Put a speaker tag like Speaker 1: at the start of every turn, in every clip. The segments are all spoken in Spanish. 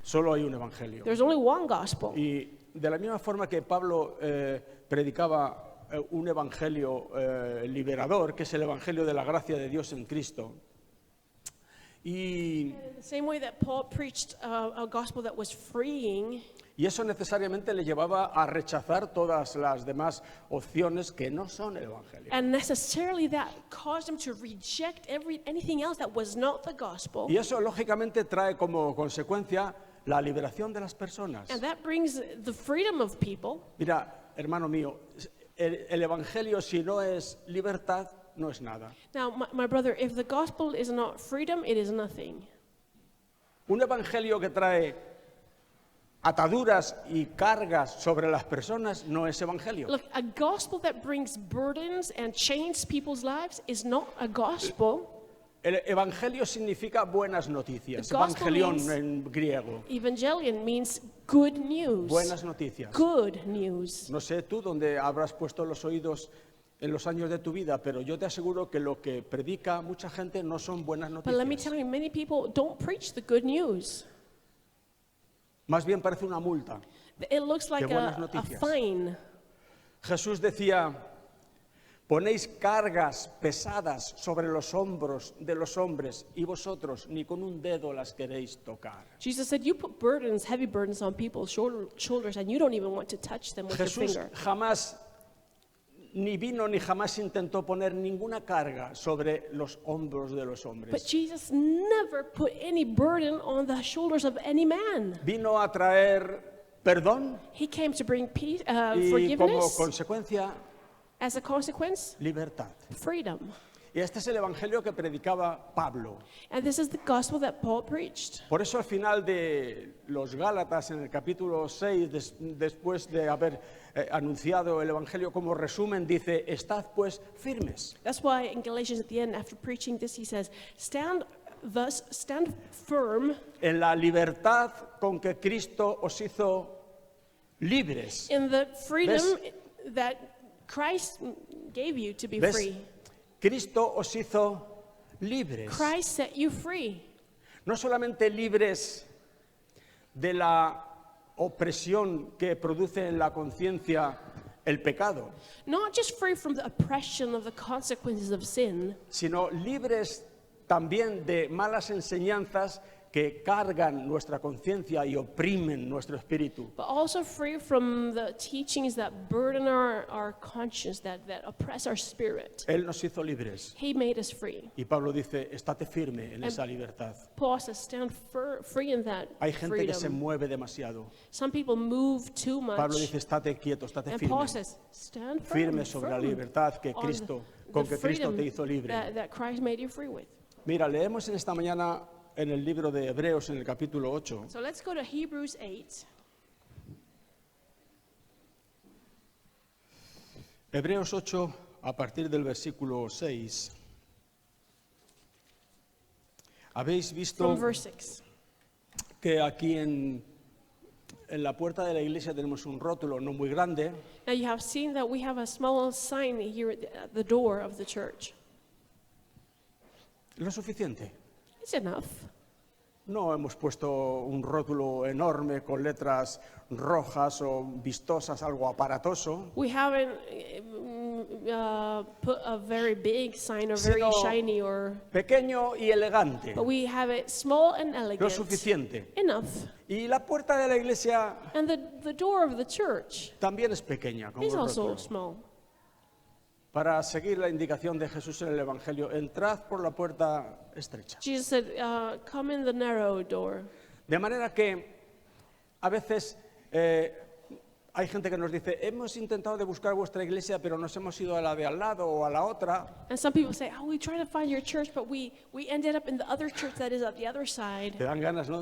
Speaker 1: Solo hay un evangelio.
Speaker 2: There's only one gospel.
Speaker 1: Y de la misma forma que Pablo predicaba un evangelio liberador, que es el evangelio de la gracia de Dios en Cristo, y
Speaker 2: In the same way that Paul preached a gospel that was freeing,
Speaker 1: eso necesariamente le llevaba a rechazar todas las demás opciones que no son el evangelio.
Speaker 2: and necessarily that caused him to reject anything else that was not the gospel.
Speaker 1: Y eso lógicamente trae como consecuencia la liberación de las personas.
Speaker 2: And that brings the freedom of people.
Speaker 1: Mira, hermano mío, el evangelio si no es libertad, no es nada.
Speaker 2: Now, my brother, if the gospel is not freedom, it is nothing.
Speaker 1: Un evangelio que trae ataduras y cargas sobre las personas no es evangelio.
Speaker 2: Look, a gospel that brings burdens and changes people's lives is not a gospel.
Speaker 1: El evangelio significa buenas noticias.
Speaker 2: The gospel
Speaker 1: Evangelion
Speaker 2: means-
Speaker 1: en griego.
Speaker 2: Evangelion means good news.
Speaker 1: Buenas noticias.
Speaker 2: Good news.
Speaker 1: No sé tú dónde habrás puesto los oídos en los años de tu vida, pero yo te aseguro que lo que predica mucha gente no son buenas
Speaker 2: But let me
Speaker 1: noticias.
Speaker 2: tell you, many people don't preach the good news.
Speaker 1: Más bien parece una multa.
Speaker 2: It looks like
Speaker 1: buenas
Speaker 2: a
Speaker 1: noticias.
Speaker 2: fine.
Speaker 1: Jesús decía, ponéis cargas pesadas sobre los hombros de los hombres y vosotros ni con un dedo las queréis tocar.
Speaker 2: Jesus said, you put burdens, heavy burdens on people's shoulders, and you don't even want to touch them with your
Speaker 1: Jesús
Speaker 2: finger.
Speaker 1: jamás ni vino ni jamás intentó poner ninguna carga sobre los hombros de los
Speaker 2: But
Speaker 1: hombres.
Speaker 2: Jesus never put any burden on the shoulders of any man.
Speaker 1: Vino a traer perdón
Speaker 2: He came to bring peace,
Speaker 1: y como
Speaker 2: forgiveness,
Speaker 1: consecuencia
Speaker 2: as a consequence,
Speaker 1: libertad.
Speaker 2: freedom.
Speaker 1: Y este es el evangelio que predicaba Pablo.
Speaker 2: And this is the gospel that Paul preached.
Speaker 1: Por eso al final de los Gálatas, en el capítulo 6, después de haber anunciado el evangelio como resumen, dice, estad pues firmes.
Speaker 2: That's why in Galatians at the end, after preaching this, he says, stand firm
Speaker 1: En la libertad con que Cristo os hizo libres.
Speaker 2: in the freedom that Christ gave you to be
Speaker 1: ¿Ves?
Speaker 2: free.
Speaker 1: Cristo os hizo libres.
Speaker 2: Christ set you free.
Speaker 1: No solamente libres de la opresión que produce en la conciencia el pecado,
Speaker 2: Not just free from the oppression of the consequences of sin,
Speaker 1: sino libres también de malas enseñanzas que cargan nuestra conciencia y oprimen nuestro espíritu.
Speaker 2: but also free from the teachings that burden our conscience, that oppress our spirit.
Speaker 1: Él nos hizo libres.
Speaker 2: He made us free.
Speaker 1: Y Pablo dice, estate firme en esa libertad.
Speaker 2: Paul says, stand free in that
Speaker 1: Hay gente que se
Speaker 2: freedom.
Speaker 1: mueve demasiado.
Speaker 2: Some people move too
Speaker 1: Pablo
Speaker 2: much.
Speaker 1: dice, estate quieto, estate
Speaker 2: And
Speaker 1: firme.
Speaker 2: Paul says, stand firm,
Speaker 1: Firme sobre la
Speaker 2: firm
Speaker 1: libertad que
Speaker 2: on
Speaker 1: Cristo,
Speaker 2: the
Speaker 1: con que Cristo
Speaker 2: freedom
Speaker 1: te hizo libre.
Speaker 2: that Christ made you free with.
Speaker 1: Mira, leemos en esta mañana en el libro de Hebreos, en el capítulo 8.
Speaker 2: So let's go to Hebrews 8.
Speaker 1: Hebreos 8, a partir del versículo 6. Habéis visto
Speaker 2: From verse 6.
Speaker 1: que aquí en la puerta de la iglesia tenemos un rótulo no muy grande,
Speaker 2: Now you have seen that we have a small sign here at the door of the church.
Speaker 1: lo suficiente.
Speaker 2: It's enough.
Speaker 1: No hemos puesto un rótulo enorme con letras rojas o vistosas, algo aparatoso,
Speaker 2: We haven't put a very big sign or very
Speaker 1: Sino-
Speaker 2: shiny
Speaker 1: pequeño y elegante,
Speaker 2: but we have it small and
Speaker 1: lo
Speaker 2: elegant.
Speaker 1: suficiente.
Speaker 2: Enough.
Speaker 1: Y la puerta de la iglesia
Speaker 2: And the door of the church
Speaker 1: también es pequeña, como
Speaker 2: is
Speaker 1: el
Speaker 2: also
Speaker 1: rótulo.
Speaker 2: small.
Speaker 1: Para seguir la indicación de Jesús en el Evangelio, entrad por la puerta estrecha.
Speaker 2: Jesus said, come in the narrow door.
Speaker 1: De manera que a veces hay gente que nos dice, hemos intentado de buscar vuestra iglesia, pero nos hemos ido a la de al lado o a la otra.
Speaker 2: And some people say, we tried to find your church, but we ended up in the other church that is at the other
Speaker 1: Te
Speaker 2: side.
Speaker 1: dan ganas, ¿no?,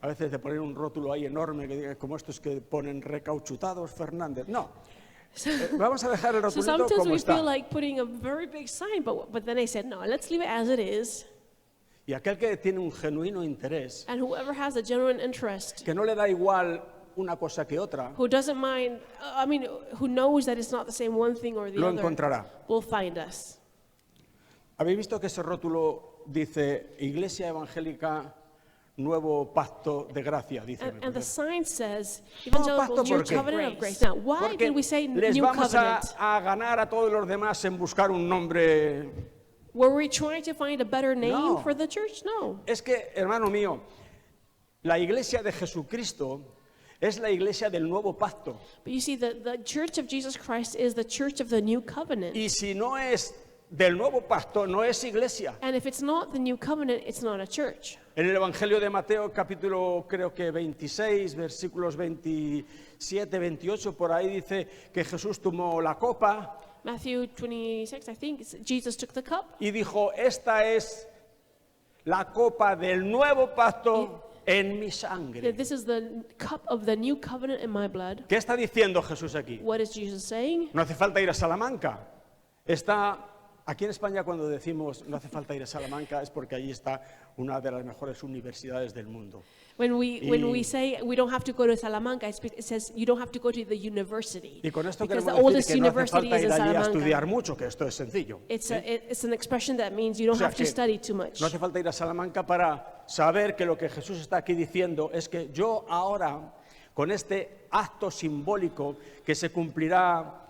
Speaker 1: a veces de poner un rótulo ahí enorme, que diga, como estos que ponen recauchutados Fernández. No, vamos a dejar el
Speaker 2: So
Speaker 1: rotulito
Speaker 2: sometimes
Speaker 1: como
Speaker 2: we
Speaker 1: está.
Speaker 2: feel like putting a very big sign, but then I said, no, let's leave it as it is.
Speaker 1: Y aquel que tiene un genuino interés,
Speaker 2: And whoever has a genuine interest,
Speaker 1: que no le da igual una cosa que otra,
Speaker 2: who doesn't mind, who knows that it's not the same one thing or the
Speaker 1: lo
Speaker 2: other,
Speaker 1: encontrará.
Speaker 2: will find us.
Speaker 1: ¿Habéis visto que ese rótulo dice Iglesia Evangélica nuevo pacto de gracia, dice.
Speaker 2: And the sign says,
Speaker 1: Nuevo
Speaker 2: evangelical
Speaker 1: pacto,
Speaker 2: new
Speaker 1: ¿por qué?
Speaker 2: covenant of grace. Now, why
Speaker 1: Porque
Speaker 2: did we say
Speaker 1: les
Speaker 2: new
Speaker 1: vamos
Speaker 2: covenant?
Speaker 1: a ganar a todos los demás en buscar un nombre.
Speaker 2: Were we trying to find a better name
Speaker 1: No.
Speaker 2: for the church? No.
Speaker 1: Es que, hermano mío, la iglesia de Jesucristo es la iglesia del nuevo pacto.
Speaker 2: But you see, the church of Jesus Christ is the church of the new covenant.
Speaker 1: Y si no es del nuevo pacto, no es iglesia.
Speaker 2: And if it's not the new covenant, it's not a church.
Speaker 1: En el Evangelio de Mateo, capítulo creo que 26, versículos 27, 28, por ahí dice que Jesús tomó la copa
Speaker 2: Matthew 26, I think, Jesus took the cup.
Speaker 1: y dijo, esta es la copa del nuevo pacto en mi sangre.
Speaker 2: This is the cup of the new covenant in my blood.
Speaker 1: ¿Qué está diciendo Jesús aquí?
Speaker 2: What is Jesus saying?
Speaker 1: No hace falta ir a Salamanca. Está aquí en España, cuando decimos no hace falta ir a Salamanca, es porque allí está una de las mejores universidades del mundo.
Speaker 2: When we say we don't have to go to Salamanca, it says you don't have to go to the university.
Speaker 1: Y con esto
Speaker 2: Because
Speaker 1: queremos
Speaker 2: the oldest
Speaker 1: decir que no hace
Speaker 2: university
Speaker 1: falta
Speaker 2: is in
Speaker 1: ir allí a
Speaker 2: Salamanca.
Speaker 1: estudiar mucho, que esto es sencillo.
Speaker 2: It's an expression that means you don't
Speaker 1: O sea
Speaker 2: have to
Speaker 1: que
Speaker 2: study too much.
Speaker 1: No hace falta ir a Salamanca para saber que lo que Jesús está aquí diciendo es que yo ahora, con este acto simbólico que se cumplirá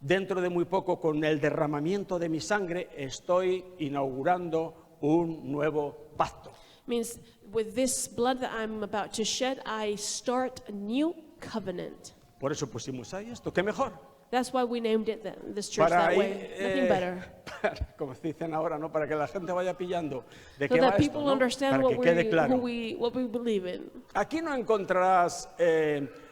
Speaker 1: dentro de muy poco con el derramamiento de mi sangre, estoy inaugurando un nuevo pacto.
Speaker 2: Means with this blood that I'm about to shed, I start a new covenant.
Speaker 1: Por eso pusimos ahí esto. ¿Qué mejor?
Speaker 2: That's why we named it this church
Speaker 1: Para
Speaker 2: that
Speaker 1: ahí,
Speaker 2: way. Nothing better.
Speaker 1: como se dicen ahora, ¿no? Para que la gente vaya pillando de
Speaker 2: So
Speaker 1: qué va
Speaker 2: that
Speaker 1: esto,
Speaker 2: people
Speaker 1: ¿no?
Speaker 2: understand
Speaker 1: Para que quede claro.
Speaker 2: what we believe in.
Speaker 1: Aquí no encontrarás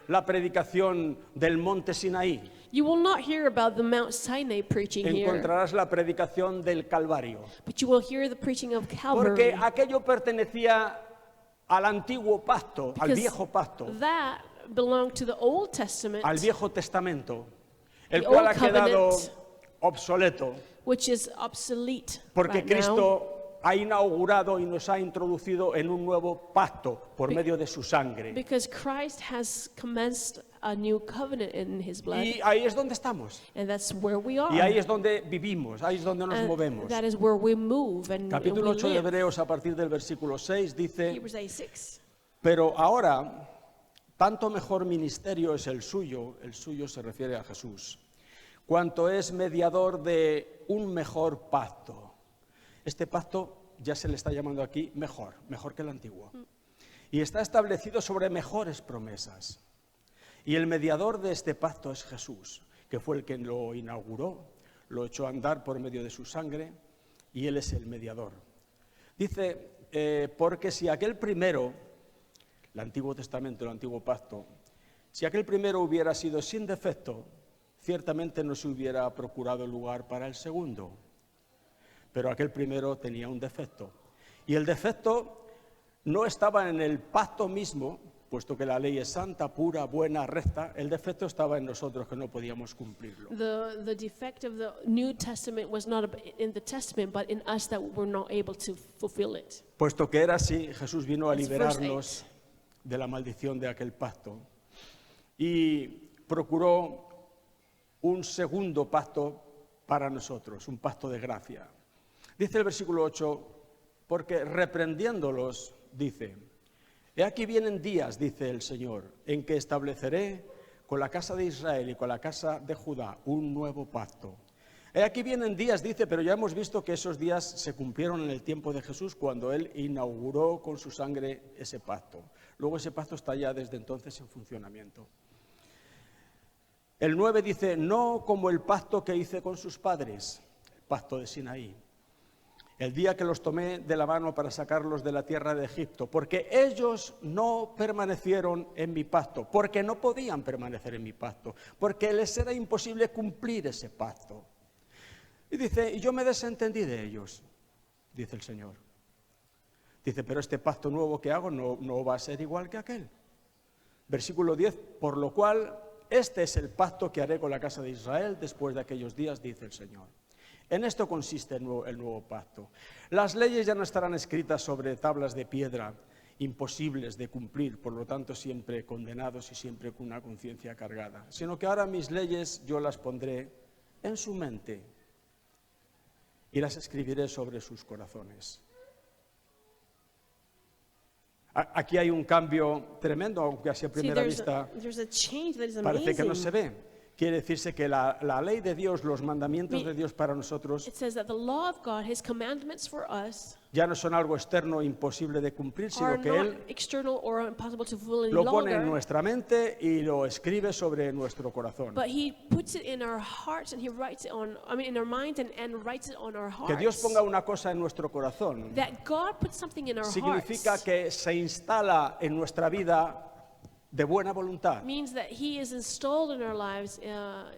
Speaker 1: la predicación del monte Sinaí.
Speaker 2: You will not hear about the Mount Sinai preaching here,
Speaker 1: Encontrarás la predicación del Calvario.
Speaker 2: but you will hear the preaching of
Speaker 1: Porque
Speaker 2: Calvary.
Speaker 1: aquello pertenecía al antiguo pacto, al
Speaker 2: Because
Speaker 1: viejo pacto,
Speaker 2: that belonged to the Old Testament,
Speaker 1: al viejo testamento, el
Speaker 2: The
Speaker 1: cual
Speaker 2: Old
Speaker 1: ha quedado
Speaker 2: Covenant.
Speaker 1: obsoleto,
Speaker 2: which is obsolete
Speaker 1: porque
Speaker 2: right now.
Speaker 1: Cristo ha inaugurado y nos ha introducido en un nuevo pacto por medio de su sangre.
Speaker 2: Because Christ has commenced a new covenant in his blood.
Speaker 1: Y ahí es donde estamos.
Speaker 2: And that's where we are.
Speaker 1: Y ahí es donde vivimos, ahí es donde nos
Speaker 2: And
Speaker 1: movemos.
Speaker 2: that is where we move and we
Speaker 1: Capítulo 8 de
Speaker 2: live.
Speaker 1: Hebreos, a partir del versículo 6, dice:
Speaker 2: Hebrews 8:6.
Speaker 1: pero ahora, tanto mejor ministerio es el suyo se refiere a Jesús, cuanto es mediador de un mejor pacto. Este pacto ya se le está llamando aquí mejor que el antiguo. Y está establecido sobre mejores promesas. Y el mediador de este pacto es Jesús, que fue el que lo inauguró, lo echó a andar por medio de su sangre, y Él es el mediador. Dice, porque si aquel primero, el Antiguo Testamento, el Antiguo Pacto, si aquel primero hubiera sido sin defecto, ciertamente no se hubiera procurado lugar para el segundo. Pero aquel primero tenía un defecto. Y el defecto no estaba en el pacto mismo, puesto que la ley es santa, pura, buena, recta. El defecto estaba en nosotros, que no podíamos cumplirlo.
Speaker 2: The defect of the New Testament was not in the Testament, but in us that were not able to fulfill it.
Speaker 1: Puesto que era así, Jesús vino a
Speaker 2: It's verse
Speaker 1: liberarnos de la maldición de aquel pacto y procuró un segundo pacto para nosotros, un pacto de gracia. Dice el versículo 8, porque reprendiéndolos, dice: he aquí vienen días, dice el Señor, en que estableceré con la casa de Israel y con la casa de Judá un nuevo pacto. He aquí vienen días, dice, pero ya hemos visto que esos días se cumplieron en el tiempo de Jesús, cuando Él inauguró con su sangre ese pacto. Luego ese pacto está ya desde entonces en funcionamiento. El 9 dice: no como el pacto que hice con sus padres, el pacto de Sinaí, el día que los tomé de la mano para sacarlos de la tierra de Egipto, porque ellos no permanecieron en mi pacto, porque no podían permanecer en mi pacto, porque les era imposible cumplir ese pacto. Y dice: y yo me desentendí de ellos, dice el Señor. Dice: pero este pacto nuevo que hago no va a ser igual que aquel. Versículo 10, por lo cual este es el pacto que haré con la casa de Israel después de aquellos días, dice el Señor. En esto consiste el nuevo pacto. Las leyes ya no estarán escritas sobre tablas de piedra, imposibles de cumplir, por lo tanto siempre condenados y siempre con una conciencia cargada, sino que ahora mis leyes yo las pondré en su mente y las escribiré sobre sus corazones. Aquí hay un cambio tremendo, aunque así a
Speaker 2: See,
Speaker 1: primera vista
Speaker 2: there's a change that is
Speaker 1: parece que no se
Speaker 2: amazing.
Speaker 1: ve. Quiere decirse que la ley de Dios, los mandamientos
Speaker 2: Me-
Speaker 1: de Dios para nosotros
Speaker 2: It says that the law of God, His commandments for us,
Speaker 1: ya no son algo externo imposible de cumplir,
Speaker 2: are
Speaker 1: sino que
Speaker 2: not
Speaker 1: Él
Speaker 2: external or impossible to fulfill any
Speaker 1: lo pone en
Speaker 2: longer.
Speaker 1: nuestra mente y lo escribe sobre nuestro corazón.
Speaker 2: But He puts it in our hearts and He writes it on, in our minds and writes it on our
Speaker 1: Que Dios
Speaker 2: hearts.
Speaker 1: ponga una cosa en nuestro corazón
Speaker 2: That God puts something in our
Speaker 1: significa
Speaker 2: hearts
Speaker 1: que se instala en nuestra vida de buena voluntad.
Speaker 2: means that He is installed in our lives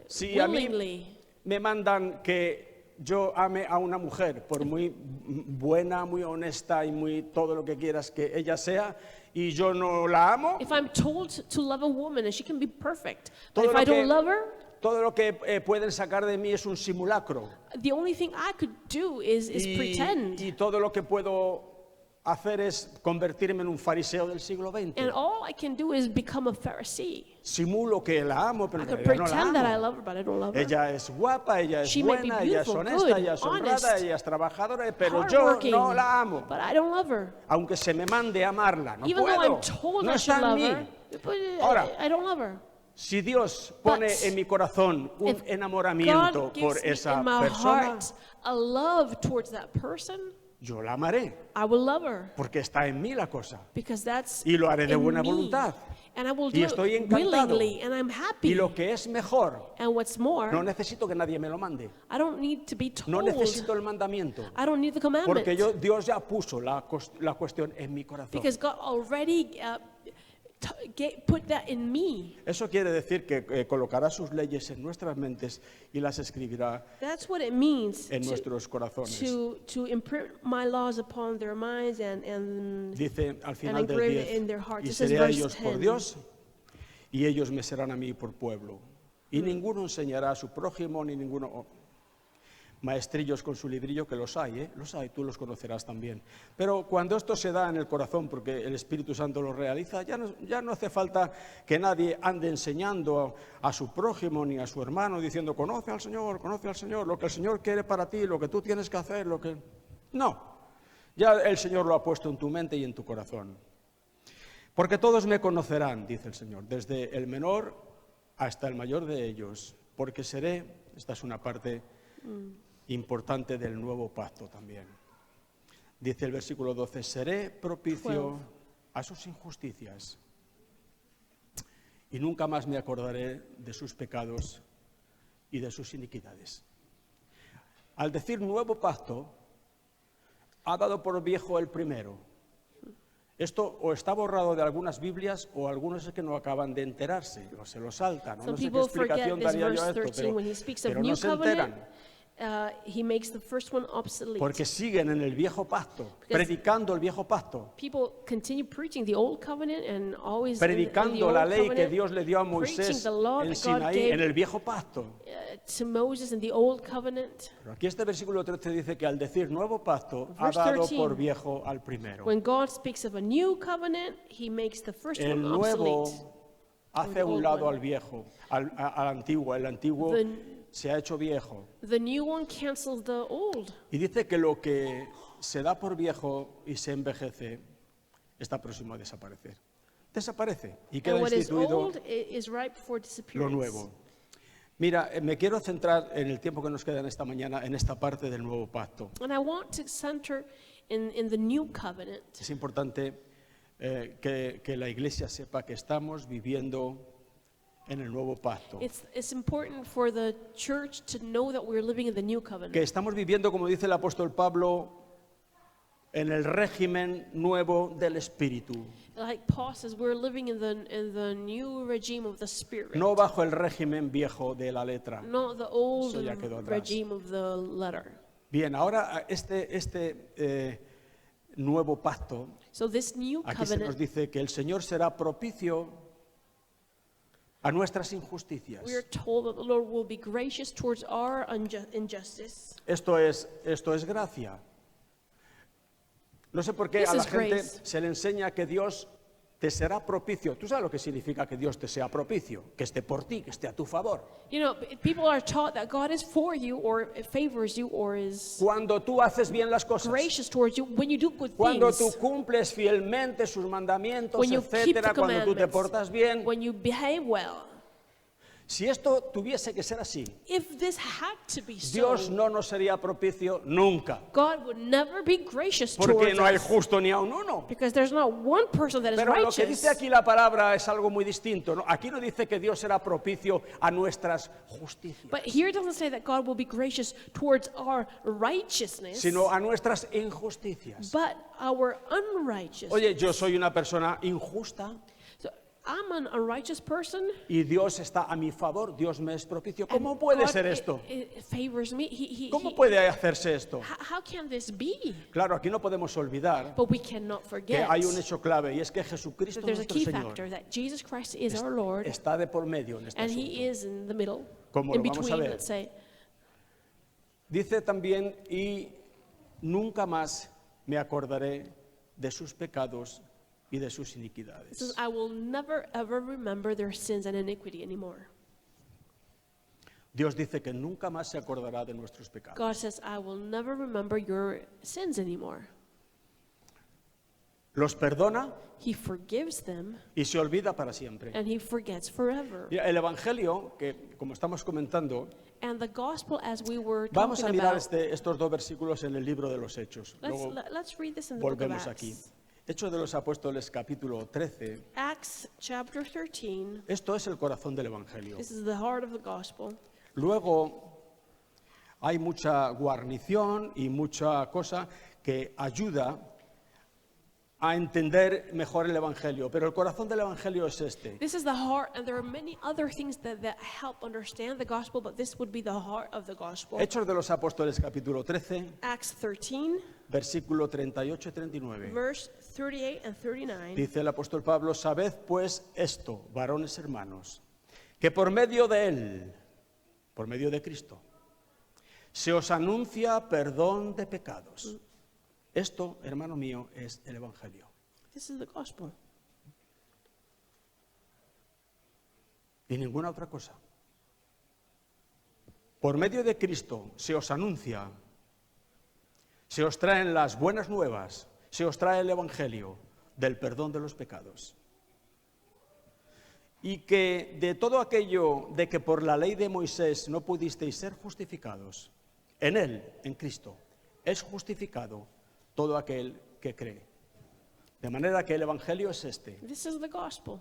Speaker 1: Si a mí
Speaker 2: willingly.
Speaker 1: me mandan que yo ame a una mujer, por muy buena, muy honesta y muy todo lo que quieras que ella sea, y yo no la amo,
Speaker 2: If I'm told to love a woman and she can be perfect, but
Speaker 1: todo
Speaker 2: if I
Speaker 1: lo
Speaker 2: don't
Speaker 1: que,
Speaker 2: love her,
Speaker 1: todo lo que pueden sacar de mí es un simulacro.
Speaker 2: the only thing I could do is pretend.
Speaker 1: Y todo lo que puedo hacer es convertirme en un fariseo del siglo XX.
Speaker 2: And all I can do is become a Pharisee.
Speaker 1: Simulo que la amo, pero
Speaker 2: I
Speaker 1: en
Speaker 2: could
Speaker 1: realidad no
Speaker 2: pretend that I
Speaker 1: la amo.
Speaker 2: love her, but I don't love her.
Speaker 1: Ella es guapa, ella es
Speaker 2: She may be
Speaker 1: buena, ella es
Speaker 2: beautiful,
Speaker 1: honesta,
Speaker 2: good,
Speaker 1: ella es honrada,
Speaker 2: honest,
Speaker 1: ella es trabajadora, pero yo
Speaker 2: Hardworking,
Speaker 1: no la amo.
Speaker 2: but I don't love her.
Speaker 1: Aunque se me mande a amarla, no
Speaker 2: Even though
Speaker 1: puedo.
Speaker 2: I'm told
Speaker 1: No
Speaker 2: I
Speaker 1: está
Speaker 2: should
Speaker 1: en
Speaker 2: love
Speaker 1: mí.
Speaker 2: her, but
Speaker 1: Ahora,
Speaker 2: I don't love her.
Speaker 1: Si Dios pone
Speaker 2: But
Speaker 1: en mi corazón un
Speaker 2: If
Speaker 1: enamoramiento
Speaker 2: God
Speaker 1: por
Speaker 2: gives me
Speaker 1: esa
Speaker 2: in my
Speaker 1: persona,
Speaker 2: heart a love towards that person,
Speaker 1: yo la amaré,
Speaker 2: I will love her
Speaker 1: porque está en mí la cosa.
Speaker 2: because that's
Speaker 1: Y lo haré de
Speaker 2: in
Speaker 1: buena
Speaker 2: me.
Speaker 1: voluntad.
Speaker 2: And I will
Speaker 1: Y
Speaker 2: do
Speaker 1: estoy
Speaker 2: it
Speaker 1: encantado.
Speaker 2: willingly, and I'm happy.
Speaker 1: Y lo que es mejor,
Speaker 2: And what's more,
Speaker 1: no necesito que nadie me lo mande.
Speaker 2: I don't need to be told.
Speaker 1: No necesito el mandamiento.
Speaker 2: I don't need the commandment.
Speaker 1: Porque Dios ya puso la cuestión en mi corazón.
Speaker 2: Because God already put that in me.
Speaker 1: Eso quiere decir que colocará sus leyes en nuestras mentes y las escribirá
Speaker 2: That's what it means
Speaker 1: en nuestros corazones.
Speaker 2: to imprint my laws upon their minds and
Speaker 1: Dice al final del
Speaker 2: engrave it in
Speaker 1: 10,
Speaker 2: their hearts.
Speaker 1: y
Speaker 2: It says
Speaker 1: seré a
Speaker 2: verse
Speaker 1: ellos por
Speaker 2: 10.
Speaker 1: Dios, y ellos me serán a mí por pueblo. Y ninguno enseñará a su prójimo, ni ninguno maestrillos con su librillo, que los hay, tú los conocerás también. Pero cuando esto se da en el corazón, porque el Espíritu Santo lo realiza, ya no hace falta que nadie ande enseñando a su prójimo ni a su hermano, diciendo, conoce al Señor, lo que el Señor quiere para ti, lo que tú tienes que hacer, lo que... No, ya el Señor lo ha puesto en tu mente y en tu corazón. Porque todos me conocerán, dice el Señor, desde el menor hasta el mayor de ellos, porque seré, esta es una parte importante del nuevo pacto también. Dice el versículo 12, seré propicio a sus injusticias y nunca más me acordaré de sus pecados y de sus iniquidades. Al decir nuevo pacto, ha dado por viejo el primero. Esto o está borrado de algunas Biblias o algunos es que no acaban de enterarse o se lo saltan.
Speaker 2: Some
Speaker 1: No sé qué
Speaker 2: people forget
Speaker 1: explicación
Speaker 2: this
Speaker 1: daría yo
Speaker 2: verse
Speaker 1: a esto,
Speaker 2: 13 when he speaks of
Speaker 1: pero
Speaker 2: new
Speaker 1: no se
Speaker 2: covenant.
Speaker 1: enteran.
Speaker 2: He makes the first one obsolete.
Speaker 1: Porque siguen en el viejo pacto, predicando el viejo pacto,
Speaker 2: People continue preaching the old covenant and always in the
Speaker 1: predicando
Speaker 2: old
Speaker 1: la ley que
Speaker 2: covenant,
Speaker 1: Dios le dio a
Speaker 2: preaching
Speaker 1: Moisés
Speaker 2: the law
Speaker 1: en
Speaker 2: that God
Speaker 1: Sinaí,
Speaker 2: gave
Speaker 1: en el viejo pacto.
Speaker 2: to Moses in the old covenant.
Speaker 1: Pero aquí este versículo 13 dice que al decir nuevo pacto ha
Speaker 2: Verse
Speaker 1: dado
Speaker 2: 13.
Speaker 1: por viejo al primero.
Speaker 2: When God speaks of a new covenant, he makes the first
Speaker 1: El
Speaker 2: one
Speaker 1: nuevo
Speaker 2: obsolete.
Speaker 1: hace
Speaker 2: the
Speaker 1: a un
Speaker 2: old
Speaker 1: lado
Speaker 2: one.
Speaker 1: al viejo, al antiguo. El antiguo
Speaker 2: The-
Speaker 1: se ha hecho viejo.
Speaker 2: The new one cancels the old.
Speaker 1: Y dice que lo que se da por viejo y se envejece está próximo a desaparecer. Desaparece y queda
Speaker 2: And what is
Speaker 1: instituido
Speaker 2: old is ripe for
Speaker 1: lo
Speaker 2: disappearance.
Speaker 1: nuevo. Mira, me quiero centrar en el tiempo que nos queda en esta mañana en esta parte del nuevo pacto.
Speaker 2: And I want to center in the new covenant.
Speaker 1: Es importante que la iglesia sepa que estamos viviendo en el nuevo pacto.
Speaker 2: It's important for the church to know that we're living in the new covenant.
Speaker 1: Que estamos viviendo, como dice el apóstol Pablo, en el régimen nuevo del Espíritu.
Speaker 2: Like Paul says, we're living in the new regime of the Spirit.
Speaker 1: No bajo el régimen viejo de la letra.
Speaker 2: Not the old
Speaker 1: Eso ya quedó atrás.
Speaker 2: regime of the letter.
Speaker 1: Bien, ahora este nuevo pacto,
Speaker 2: So this new
Speaker 1: aquí se nos
Speaker 2: covenant,
Speaker 1: dice que el Señor será propicio a nuestras injusticias.
Speaker 2: we are told that the Lord will be gracious towards our injustice.
Speaker 1: Esto es gracia. No sé por qué
Speaker 2: This
Speaker 1: a la
Speaker 2: is
Speaker 1: gente
Speaker 2: grace.
Speaker 1: se le enseña que Dios te será propicio. ¿Tú sabes lo que significa que Dios te sea propicio? Que esté por ti, que esté a tu favor.
Speaker 2: You know, people are taught that God is for you or favors you or is
Speaker 1: Cuando tú haces bien las cosas,
Speaker 2: gracious towards you when you do good
Speaker 1: cuando tú
Speaker 2: things,
Speaker 1: cumples fielmente sus mandamientos,
Speaker 2: when you keep the
Speaker 1: etcétera, cuando tú te
Speaker 2: commandments,
Speaker 1: portas bien.
Speaker 2: when you behave well.
Speaker 1: Si esto tuviese que ser así,
Speaker 2: If this had to be
Speaker 1: Dios
Speaker 2: so,
Speaker 1: no nos sería propicio nunca,
Speaker 2: God would never be gracious
Speaker 1: porque
Speaker 2: towards
Speaker 1: no hay
Speaker 2: us.
Speaker 1: justo ni aun uno.
Speaker 2: Because there's not one person that is
Speaker 1: Pero lo que dice
Speaker 2: righteous.
Speaker 1: aquí la palabra es algo muy distinto, ¿no? Aquí no dice que Dios será propicio a nuestras justicias,
Speaker 2: But here it doesn't say that God will be gracious towards our righteousness,
Speaker 1: sino a nuestras injusticias.
Speaker 2: but our unrighteousness.
Speaker 1: Oye, yo soy una persona injusta
Speaker 2: So I'm an unrighteous person.
Speaker 1: y Dios está a mi favor, Dios me es propicio.
Speaker 2: and
Speaker 1: ¿Cómo puede
Speaker 2: God
Speaker 1: ser esto?
Speaker 2: Favors me.
Speaker 1: ¿Cómo puede hacerse esto?
Speaker 2: How can this be?
Speaker 1: Claro, aquí no podemos olvidar
Speaker 2: But we cannot
Speaker 1: que
Speaker 2: forget
Speaker 1: hay un hecho clave y es que Jesucristo
Speaker 2: that there's a
Speaker 1: nuestro
Speaker 2: key
Speaker 1: Señor
Speaker 2: factor that Jesus Christ is our Lord,
Speaker 1: está de por medio en este
Speaker 2: and
Speaker 1: asunto.
Speaker 2: He is in the middle,
Speaker 1: Como
Speaker 2: in
Speaker 1: lo vamos a
Speaker 2: between,
Speaker 1: ver.
Speaker 2: let's say.
Speaker 1: Dice también, y nunca más me acordaré de sus pecados y de sus
Speaker 2: It says,
Speaker 1: iniquidades.
Speaker 2: I will never ever remember their sins and iniquity anymore.
Speaker 1: Dios dice que nunca más se acordará de nuestros pecados.
Speaker 2: God says, I will never remember your sins anymore.
Speaker 1: Los perdona
Speaker 2: He forgives them
Speaker 1: y se olvida para siempre.
Speaker 2: and He forgets forever.
Speaker 1: Mira, el Evangelio, que como estamos comentando,
Speaker 2: And the gospel, as we were
Speaker 1: vamos
Speaker 2: talking
Speaker 1: a mirar
Speaker 2: about,
Speaker 1: estos dos versículos en el libro de los Hechos. Luego
Speaker 2: let's read this in the book of
Speaker 1: volvemos aquí.
Speaker 2: Acts.
Speaker 1: Hechos de los Apóstoles, capítulo 13.
Speaker 2: Acts chapter 13.
Speaker 1: Esto es el corazón del Evangelio.
Speaker 2: This is the heart of the gospel.
Speaker 1: Luego hay mucha guarnición y mucha cosa que ayuda a entender mejor el Evangelio, pero el corazón del Evangelio es este.
Speaker 2: This is the heart, and there are many other things that help understand the gospel, but this would be the heart of the gospel.
Speaker 1: Hechos de los Apóstoles, capítulo 13,
Speaker 2: Acts 13,
Speaker 1: versículo 38 y 39.
Speaker 2: verse 38 and 39.
Speaker 1: Dice el apóstol Pablo, sabed pues esto, varones hermanos, que por medio de él, por medio de Cristo, se os anuncia perdón de pecados. Esto, hermano mío, es el Evangelio.
Speaker 2: This is the gospel.
Speaker 1: Y ninguna otra cosa. Por medio de Cristo se os anuncia, se os traen las buenas nuevas, se os trae el Evangelio del perdón de los pecados. Y que de todo aquello de que por la ley de Moisés no pudisteis ser justificados, en él, en Cristo, es justificado todo aquel que cree. De manera que el Evangelio es este,
Speaker 2: This is the gospel.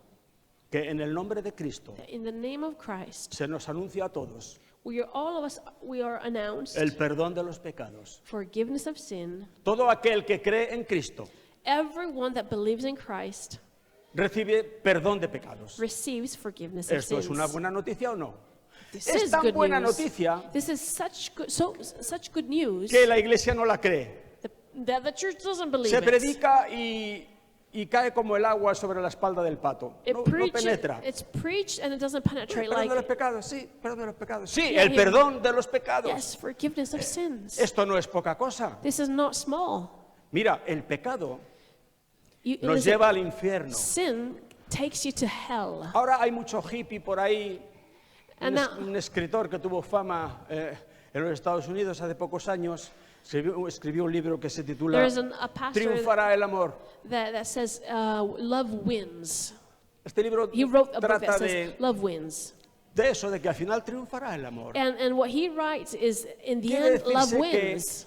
Speaker 1: que en el nombre de Cristo
Speaker 2: That in the name of Christ,
Speaker 1: se nos anuncia a todos
Speaker 2: all of us, we are announced
Speaker 1: el perdón de los pecados.
Speaker 2: forgiveness of sin.
Speaker 1: Todo aquel que cree en Cristo
Speaker 2: Everyone that believes in Christ
Speaker 1: recibe perdón de pecados.
Speaker 2: receives forgiveness of
Speaker 1: ¿Esto es
Speaker 2: sins.
Speaker 1: una buena noticia o no?
Speaker 2: This
Speaker 1: Es
Speaker 2: is
Speaker 1: tan
Speaker 2: good
Speaker 1: buena
Speaker 2: news.
Speaker 1: noticia
Speaker 2: This is such good news
Speaker 1: que la iglesia no la cree.
Speaker 2: that the church doesn't believe
Speaker 1: Se
Speaker 2: it.
Speaker 1: predica y cae como el agua sobre la espalda del pato. No penetra.
Speaker 2: It's preached and it doesn't penetrate
Speaker 1: Perdón de los
Speaker 2: like,
Speaker 1: pecados, sí, perdón de los pecados. Sí,
Speaker 2: Yeah,
Speaker 1: el
Speaker 2: yeah.
Speaker 1: perdón de los pecados.
Speaker 2: yes, forgiveness of sins.
Speaker 1: Esto no es poca cosa.
Speaker 2: This is not small.
Speaker 1: Mira, el pecado nos
Speaker 2: Listen,
Speaker 1: lleva al infierno.
Speaker 2: sin takes you to hell.
Speaker 1: Ahora hay mucho hippie por ahí.
Speaker 2: And now-
Speaker 1: Un escritor que tuvo fama en los Estados Unidos hace pocos años escribió un libro que se titula
Speaker 2: There is a pastor
Speaker 1: Triunfará el amor.
Speaker 2: that says, love wins.
Speaker 1: Este libro
Speaker 2: He wrote a book
Speaker 1: trata
Speaker 2: that says, love wins.
Speaker 1: de eso, de que al final triunfará el amor.
Speaker 2: And what he writes is, in the
Speaker 1: Quiere
Speaker 2: end, love
Speaker 1: decirse que
Speaker 2: wins.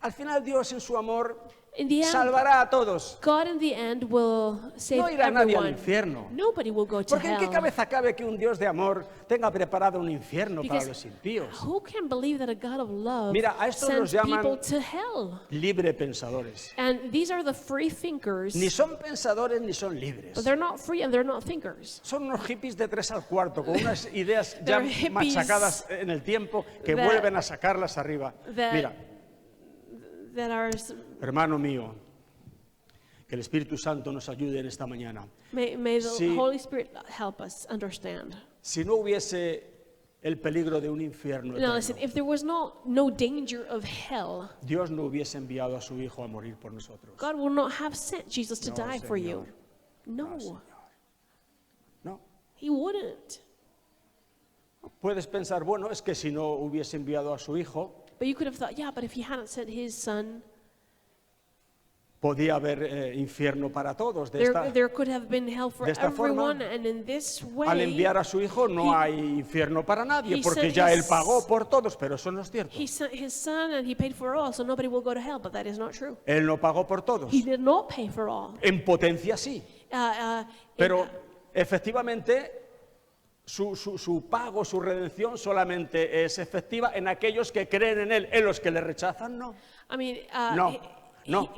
Speaker 1: al final Dios en su amor
Speaker 2: In the end,
Speaker 1: salvará a todos.
Speaker 2: God in the end will save
Speaker 1: No irá nadie al
Speaker 2: everyone.
Speaker 1: infierno.
Speaker 2: Nobody will go to
Speaker 1: Porque en qué
Speaker 2: hell.
Speaker 1: cabeza cabe que un Dios de amor tenga preparado un infierno para
Speaker 2: Because
Speaker 1: los impíos?
Speaker 2: who can believe that a God of love
Speaker 1: Mira, a estos
Speaker 2: sends
Speaker 1: los llaman-
Speaker 2: people to hell?
Speaker 1: Libre pensadores.
Speaker 2: And these are the free thinkers,
Speaker 1: Ni son pensadores ni son
Speaker 2: but
Speaker 1: libres.
Speaker 2: they're not free and they're not thinkers.
Speaker 1: Son unos hippies de 3 al cuarto, con unas ideas ya
Speaker 2: They're hippies
Speaker 1: machacadas en el tiempo que
Speaker 2: that-
Speaker 1: vuelven a sacarlas arriba.
Speaker 2: that-
Speaker 1: Mira,
Speaker 2: That are,
Speaker 1: hermano mío, que el Espíritu Santo nos ayude en esta mañana.
Speaker 2: may the
Speaker 1: Sí.
Speaker 2: Holy Spirit help us understand.
Speaker 1: Si no hubiese el peligro de un infierno
Speaker 2: Now
Speaker 1: eterno,
Speaker 2: listen, if there was no danger of hell,
Speaker 1: Dios no hubiese enviado a su Hijo a morir por nosotros.
Speaker 2: God will not have sent Jesus to
Speaker 1: No,
Speaker 2: die for
Speaker 1: Señor.
Speaker 2: you. No,
Speaker 1: Señor. No.
Speaker 2: he wouldn't.
Speaker 1: Puedes pensar, bueno, es que si no hubiese enviado a su hijo,
Speaker 2: But you could have thought, yeah, but if he hadn't sent his son,
Speaker 1: podía haber infierno para todos.
Speaker 2: there could have been hell for
Speaker 1: de esta forma,
Speaker 2: everyone. And in this
Speaker 1: Al
Speaker 2: way,
Speaker 1: enviar a su hijo no
Speaker 2: he-
Speaker 1: hay infierno para nadie,
Speaker 2: he
Speaker 1: porque
Speaker 2: sent
Speaker 1: ya
Speaker 2: his-
Speaker 1: él pagó por todos, pero eso no es cierto.
Speaker 2: he sent his son and he paid for all, so nobody will go to hell. But that is not true.
Speaker 1: Él no pagó por todos.
Speaker 2: He did not pay for all.
Speaker 1: En potencia sí, pero
Speaker 2: In-
Speaker 1: efectivamente su pago, su redención solamente es efectiva en aquellos que creen en él. En los que le rechazan, no.
Speaker 2: I mean,
Speaker 1: No, no.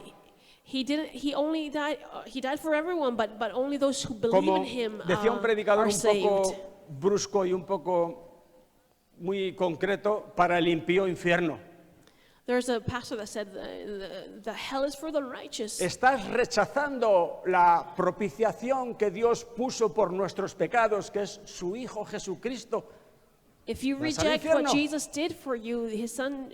Speaker 2: He didn't. He only died. He died for everyone, but only those who believe
Speaker 1: Como
Speaker 2: in him
Speaker 1: decía un predicador
Speaker 2: are
Speaker 1: un poco
Speaker 2: saved.
Speaker 1: brusco y un poco muy concreto, para el impío infierno.
Speaker 2: There's a pastor that said the hell is for the righteous.
Speaker 1: Estás rechazando la propiciación que Dios puso por nuestros pecados, que es su Hijo Jesucristo.
Speaker 2: If you
Speaker 1: Vas al
Speaker 2: reject what
Speaker 1: infierno.
Speaker 2: Jesus did for you, his son,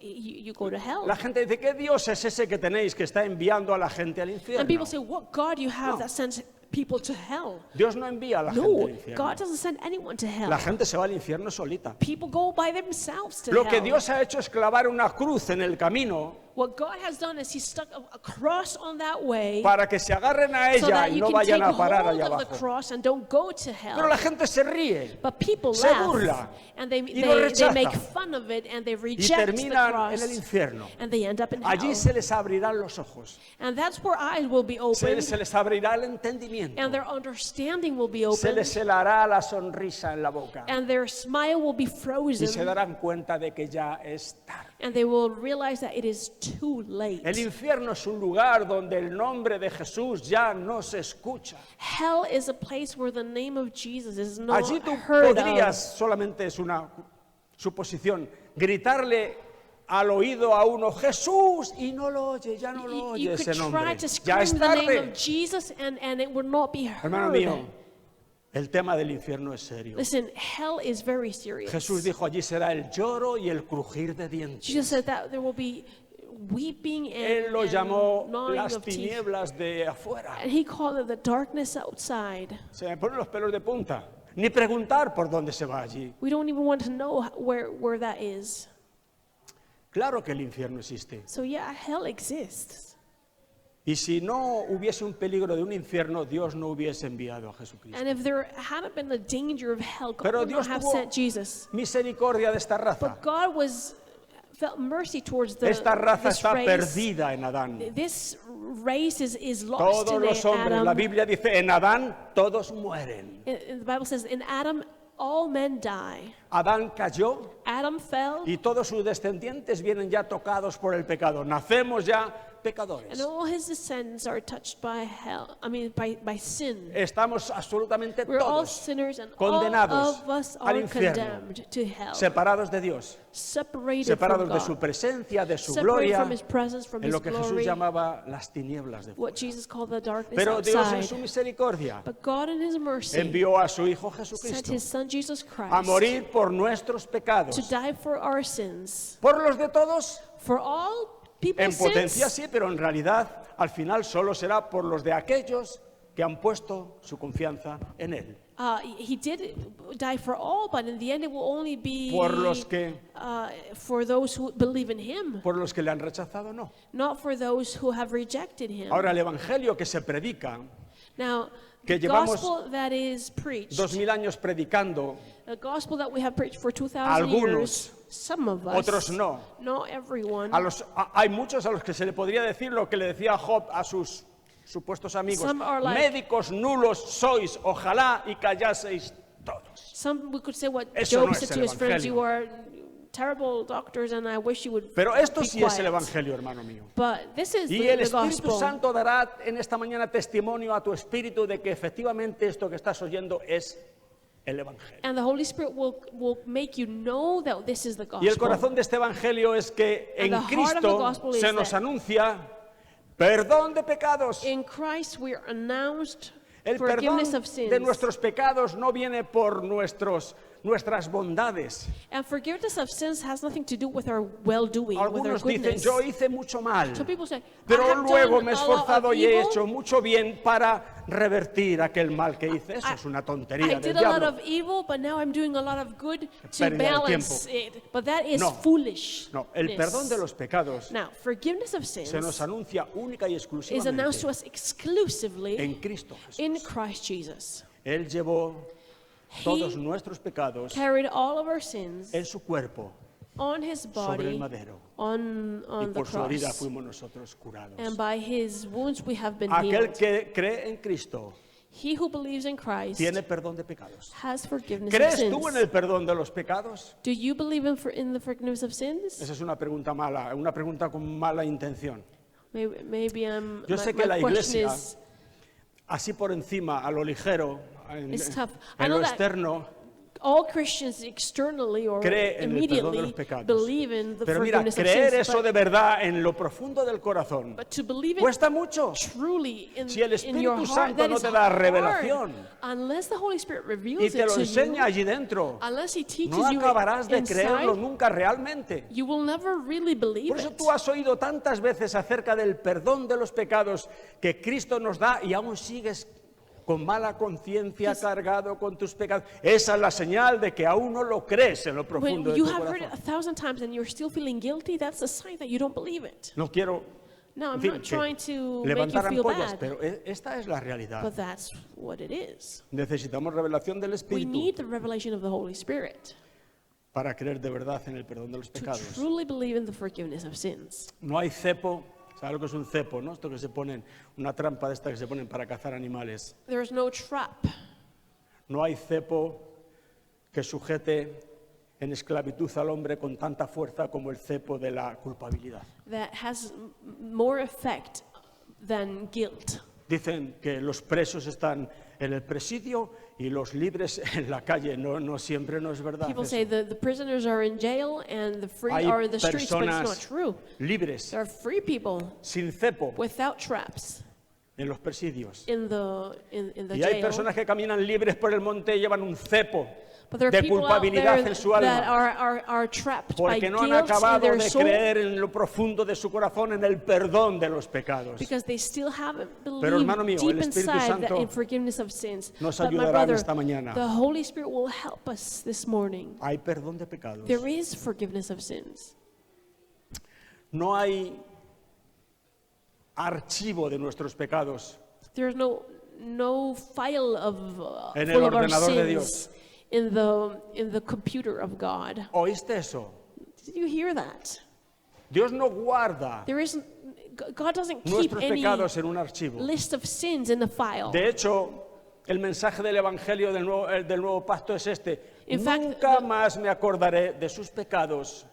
Speaker 2: you go to hell.
Speaker 1: La gente dice, ¿qué Dios es ese que tenéis que está enviando a la gente al
Speaker 2: And
Speaker 1: infierno?
Speaker 2: people say, what God you have
Speaker 1: No.
Speaker 2: that sends people to hell?
Speaker 1: Dios no envía a la gente
Speaker 2: No,
Speaker 1: al infierno.
Speaker 2: God doesn't send anyone to hell.
Speaker 1: La gente se va al infierno solita.
Speaker 2: People go by themselves to
Speaker 1: Lo que
Speaker 2: hell.
Speaker 1: Dios ha hecho es clavar una cruz en el camino
Speaker 2: What God has done is He stuck a cross on that way
Speaker 1: para que se agarren a
Speaker 2: so
Speaker 1: ella
Speaker 2: that
Speaker 1: y
Speaker 2: you
Speaker 1: no
Speaker 2: can
Speaker 1: vayan
Speaker 2: take
Speaker 1: a parar
Speaker 2: hold
Speaker 1: allá
Speaker 2: of the
Speaker 1: abajo.
Speaker 2: cross and don't go to
Speaker 1: Pero
Speaker 2: hell.
Speaker 1: la gente se ríe
Speaker 2: But people
Speaker 1: se
Speaker 2: laugh
Speaker 1: burla
Speaker 2: and
Speaker 1: y lo
Speaker 2: they
Speaker 1: rechazan
Speaker 2: make fun of it and they
Speaker 1: y
Speaker 2: reject the
Speaker 1: terminan
Speaker 2: cross
Speaker 1: en el infierno.
Speaker 2: and they end up in
Speaker 1: Allí
Speaker 2: hell.
Speaker 1: se les abrirán los ojos,
Speaker 2: And that's where eyes will be opened
Speaker 1: se les abrirá el entendimiento,
Speaker 2: and their understanding will be
Speaker 1: se
Speaker 2: opened
Speaker 1: les helará la sonrisa en la boca
Speaker 2: and their smile will be
Speaker 1: y se
Speaker 2: frozen
Speaker 1: darán cuenta de que ya es tarde.
Speaker 2: and they will realize that it is too late.
Speaker 1: El infierno es un lugar donde el nombre de Jesús ya no se escucha.
Speaker 2: Hell is a place where the name of Jesus is not
Speaker 1: Allí tú
Speaker 2: heard
Speaker 1: podrías,
Speaker 2: of.
Speaker 1: solamente es una suposición, gritarle al oído a uno Jesús y no lo oye, ya no lo
Speaker 2: You
Speaker 1: oye
Speaker 2: could
Speaker 1: ese nombre.
Speaker 2: try to
Speaker 1: Ya es
Speaker 2: scream the name
Speaker 1: tarde.
Speaker 2: of Jesus and it would not be
Speaker 1: Hermano
Speaker 2: heard.
Speaker 1: mío, el tema del infierno es serio.
Speaker 2: Listen, hell is very serious.
Speaker 1: Jesús dijo, allí será el lloro y el crujir de dientes.
Speaker 2: Jesus said that there will be weeping
Speaker 1: Él
Speaker 2: and,
Speaker 1: lo llamó
Speaker 2: and gnawing
Speaker 1: las
Speaker 2: of teeth.
Speaker 1: tinieblas de afuera.
Speaker 2: And he called it the darkness outside.
Speaker 1: Se me ponen los pelos de punta. Ni preguntar por dónde se va allí.
Speaker 2: We don't even want to know where that is.
Speaker 1: Claro que el infierno existe.
Speaker 2: So yeah, hell exists.
Speaker 1: Y si no hubiese un peligro de un infierno, Dios no hubiese enviado a Jesucristo.
Speaker 2: And if there hadn't been the danger of hell, God
Speaker 1: Pero
Speaker 2: would not
Speaker 1: Dios
Speaker 2: have
Speaker 1: tuvo
Speaker 2: sent Jesus.
Speaker 1: misericordia de esta raza.
Speaker 2: But God felt mercy towards
Speaker 1: Esta raza
Speaker 2: this
Speaker 1: está
Speaker 2: race.
Speaker 1: perdida en Adán.
Speaker 2: This race is lost
Speaker 1: Todos
Speaker 2: in
Speaker 1: los hombres,
Speaker 2: Adam.
Speaker 1: la Biblia dice, en Adán todos mueren.
Speaker 2: The Bible says, in Adam, all men die.
Speaker 1: Adán cayó
Speaker 2: Adam fell,
Speaker 1: y todos sus descendientes vienen ya tocados por el pecado. Nacemos ya pecadores.
Speaker 2: and all his descendants are touched by hell. I mean, by sin.
Speaker 1: Estamos absolutamente
Speaker 2: We're all
Speaker 1: todos
Speaker 2: sinners, and
Speaker 1: condenados
Speaker 2: all of us
Speaker 1: al
Speaker 2: are
Speaker 1: infierno,
Speaker 2: condemned to hell.
Speaker 1: separados de Dios,
Speaker 2: Separated
Speaker 1: separados
Speaker 2: from
Speaker 1: de
Speaker 2: God.
Speaker 1: su presencia, de su
Speaker 2: Separated
Speaker 1: gloria,
Speaker 2: from his presence, from
Speaker 1: en
Speaker 2: his
Speaker 1: lo que Jesús
Speaker 2: glory.
Speaker 1: llamaba las tinieblas de
Speaker 2: What
Speaker 1: fuera.
Speaker 2: Jesus called the darkness
Speaker 1: Pero Dios en
Speaker 2: outside.
Speaker 1: su misericordia
Speaker 2: But God in his mercy
Speaker 1: envió a su Hijo
Speaker 2: sent
Speaker 1: Jesucristo
Speaker 2: his son Jesus
Speaker 1: a
Speaker 2: Christ
Speaker 1: morir por nuestros pecados.
Speaker 2: to die for our sins.
Speaker 1: Por los de todos,
Speaker 2: For all
Speaker 1: en
Speaker 2: people's
Speaker 1: potencia
Speaker 2: sins.
Speaker 1: sí, pero en realidad al final solo será por los de aquellos que han puesto su confianza en Él.
Speaker 2: He did die for all, but in the end it will only be
Speaker 1: Por los que,
Speaker 2: for those who believe in him,
Speaker 1: por los que le han rechazado, no.
Speaker 2: not for those who have rejected him.
Speaker 1: Ahora el Evangelio que se predica,
Speaker 2: Now,
Speaker 1: que
Speaker 2: the
Speaker 1: llevamos
Speaker 2: gospel that is preached,
Speaker 1: 2000 años predicando,
Speaker 2: the gospel that we have preached for 2,000
Speaker 1: Algunos,
Speaker 2: years, some of us,
Speaker 1: otros no.
Speaker 2: not everyone,
Speaker 1: Hay muchos a los que se le podría decir lo que le decía Job a sus supuestos amigos.
Speaker 2: Some are like-
Speaker 1: Médicos nulos sois, ojalá y callaseis todos.
Speaker 2: some we could say what
Speaker 1: Eso
Speaker 2: Job
Speaker 1: no es
Speaker 2: said
Speaker 1: el
Speaker 2: to his friends,
Speaker 1: evangelio.
Speaker 2: you are terrible doctors and I wish you would
Speaker 1: Pero esto
Speaker 2: be
Speaker 1: sí es el
Speaker 2: quiet."
Speaker 1: Evangelio, hermano mío.
Speaker 2: But this is
Speaker 1: Y el
Speaker 2: the
Speaker 1: Espíritu
Speaker 2: gospel.
Speaker 1: Santo dará en esta mañana testimonio a tu espíritu de que efectivamente esto que estás oyendo es el Evangelio.
Speaker 2: And the Holy Spirit will make you know that this is the
Speaker 1: Y el
Speaker 2: gospel.
Speaker 1: corazón de este Evangelio es que
Speaker 2: And
Speaker 1: en
Speaker 2: the heart of the
Speaker 1: Cristo
Speaker 2: gospel is
Speaker 1: se nos
Speaker 2: that-
Speaker 1: anuncia perdón de pecados.
Speaker 2: In Christ we are announced
Speaker 1: El
Speaker 2: forgiveness
Speaker 1: perdón
Speaker 2: of sins.
Speaker 1: de nuestros pecados no viene por nuestras bondades.
Speaker 2: And forgiveness of sins has nothing to do with our well-doing, with our
Speaker 1: Algunos dicen,
Speaker 2: goodness.
Speaker 1: yo hice mucho mal,
Speaker 2: So people say, I
Speaker 1: pero
Speaker 2: have
Speaker 1: luego
Speaker 2: done
Speaker 1: me he
Speaker 2: a lot of
Speaker 1: esforzado y he
Speaker 2: evil,
Speaker 1: hecho mucho bien para revertir aquel mal que hice. Eso es una tontería
Speaker 2: I
Speaker 1: del
Speaker 2: did a lot
Speaker 1: diablo.
Speaker 2: of evil, but now I'm doing a lot of good to
Speaker 1: Pérdida de
Speaker 2: balance it. But that is
Speaker 1: No.
Speaker 2: foolish.
Speaker 1: No, el perdón de los pecados
Speaker 2: Now, forgiveness of
Speaker 1: se nos
Speaker 2: sins
Speaker 1: anuncia única y
Speaker 2: is announced to
Speaker 1: exclusivamente
Speaker 2: us exclusively
Speaker 1: en Cristo
Speaker 2: in
Speaker 1: Jesús.
Speaker 2: Christ Jesus.
Speaker 1: Él llevó todos
Speaker 2: He
Speaker 1: nuestros pecados
Speaker 2: carried all of our sins
Speaker 1: en su cuerpo
Speaker 2: on his
Speaker 1: sobre el
Speaker 2: body
Speaker 1: madero.
Speaker 2: on
Speaker 1: Y
Speaker 2: the
Speaker 1: por su herida
Speaker 2: cross.
Speaker 1: fuimos nosotros curados.
Speaker 2: And by his wounds we have been
Speaker 1: Aquel
Speaker 2: healed.
Speaker 1: que cree en Cristo
Speaker 2: He who believes in Christ
Speaker 1: tiene perdón de pecados.
Speaker 2: has forgiveness of
Speaker 1: ¿Crees
Speaker 2: sins.
Speaker 1: tú en el perdón de los pecados?
Speaker 2: Do you believe in the forgiveness of sins?
Speaker 1: Esa es una pregunta mala, una pregunta con mala intención.
Speaker 2: Maybe I'm.
Speaker 1: Yo
Speaker 2: my,
Speaker 1: sé que
Speaker 2: my
Speaker 1: la
Speaker 2: question
Speaker 1: iglesia,
Speaker 2: is,
Speaker 1: así por encima, a lo ligero,
Speaker 2: It's tough. I
Speaker 1: en
Speaker 2: know
Speaker 1: lo
Speaker 2: that
Speaker 1: externo,
Speaker 2: all Christians externally or
Speaker 1: cree en el perdón de los
Speaker 2: immediately
Speaker 1: pecados.
Speaker 2: believe in the
Speaker 1: Pero mira,
Speaker 2: forgiveness of
Speaker 1: creer
Speaker 2: sins.
Speaker 1: eso de verdad en lo profundo del corazón
Speaker 2: But to believe it
Speaker 1: cuesta mucho.
Speaker 2: truly in,
Speaker 1: Si el
Speaker 2: in your
Speaker 1: Espíritu
Speaker 2: heart,
Speaker 1: Santo
Speaker 2: that
Speaker 1: no
Speaker 2: is
Speaker 1: te da
Speaker 2: hard.
Speaker 1: revelación
Speaker 2: Unless the Holy Spirit
Speaker 1: y
Speaker 2: reveals
Speaker 1: te
Speaker 2: it
Speaker 1: lo
Speaker 2: to
Speaker 1: enseña
Speaker 2: you,
Speaker 1: allí dentro,
Speaker 2: unless He teaches
Speaker 1: no
Speaker 2: you
Speaker 1: acabarás de creerlo
Speaker 2: inside,
Speaker 1: nunca realmente.
Speaker 2: you will never really believe
Speaker 1: Por eso
Speaker 2: it.
Speaker 1: tú has oído tantas veces acerca del perdón de los pecados que Cristo nos da y aún sigues con mala conciencia cargado con tus pecados. Esa es la señal de que aún no lo crees en lo profundo
Speaker 2: When
Speaker 1: de
Speaker 2: you
Speaker 1: tu
Speaker 2: have heard it
Speaker 1: corazón.
Speaker 2: 1,000 times and you're still feeling guilty, that's a sign that you don't believe it.
Speaker 1: No quiero
Speaker 2: No,
Speaker 1: en
Speaker 2: I'm
Speaker 1: fin,
Speaker 2: not
Speaker 1: que
Speaker 2: trying to make you
Speaker 1: levantar
Speaker 2: feel
Speaker 1: ampollas,
Speaker 2: bad,
Speaker 1: pero esta es la realidad.
Speaker 2: but that's what it is.
Speaker 1: Necesitamos revelación del
Speaker 2: We
Speaker 1: Espíritu
Speaker 2: need the revelation of the Holy Spirit
Speaker 1: para creer de verdad en el perdón de los
Speaker 2: to
Speaker 1: pecados.
Speaker 2: truly believe in the forgiveness of sins.
Speaker 1: No hay cepo, ¿sabes lo que es un cepo, no? Esto que se ponen, una trampa de esta que se ponen para cazar animales.
Speaker 2: There is no trap.
Speaker 1: No hay cepo que sujete en esclavitud al hombre con tanta fuerza como el cepo de la culpabilidad.
Speaker 2: That has more effect than guilt.
Speaker 1: Dicen que los presos están en el presidio y los libres en la calle. No siempre no es verdad.
Speaker 2: People
Speaker 1: eso.
Speaker 2: say the prisoners are in jail and the free
Speaker 1: Hay
Speaker 2: are in the streets, but it's not
Speaker 1: personas
Speaker 2: true.
Speaker 1: libres,
Speaker 2: There are free people
Speaker 1: sin cepo,
Speaker 2: without traps
Speaker 1: en los presidios.
Speaker 2: in the
Speaker 1: Y hay
Speaker 2: jail.
Speaker 1: personas que caminan libres por el monte y llevan un cepo
Speaker 2: But there are
Speaker 1: de
Speaker 2: people out
Speaker 1: culpabilidad
Speaker 2: there
Speaker 1: en su
Speaker 2: that
Speaker 1: alma.
Speaker 2: are trapped by
Speaker 1: Porque no han
Speaker 2: guilt in
Speaker 1: acabado
Speaker 2: their
Speaker 1: de
Speaker 2: soul
Speaker 1: creer en lo profundo de su corazón en el perdón de los pecados.
Speaker 2: because they still haven't
Speaker 1: Pero, hermano mío,
Speaker 2: believed
Speaker 1: el
Speaker 2: deep
Speaker 1: Espíritu
Speaker 2: inside that
Speaker 1: Santo
Speaker 2: in forgiveness of sins.
Speaker 1: nos
Speaker 2: But my
Speaker 1: ayudará en
Speaker 2: brother,
Speaker 1: esta mañana.
Speaker 2: the Holy Spirit will help us this morning.
Speaker 1: Hay perdón de pecados.
Speaker 2: There is forgiveness of sins.
Speaker 1: No hay archivo de nuestros pecados
Speaker 2: There's no file of
Speaker 1: En el
Speaker 2: full of our
Speaker 1: ordenador de
Speaker 2: sins
Speaker 1: Dios.
Speaker 2: in the computer of God.
Speaker 1: ¿Oíste eso?
Speaker 2: Did you hear that?
Speaker 1: Dios no guarda
Speaker 2: There isn't. God doesn't keep
Speaker 1: nuestros
Speaker 2: any
Speaker 1: pecados en un archivo.
Speaker 2: list of sins in the file.
Speaker 1: De hecho, el mensaje del Evangelio del nuevo Pacto es este.
Speaker 2: In fact,
Speaker 1: Nunca más me acordaré de sus pecados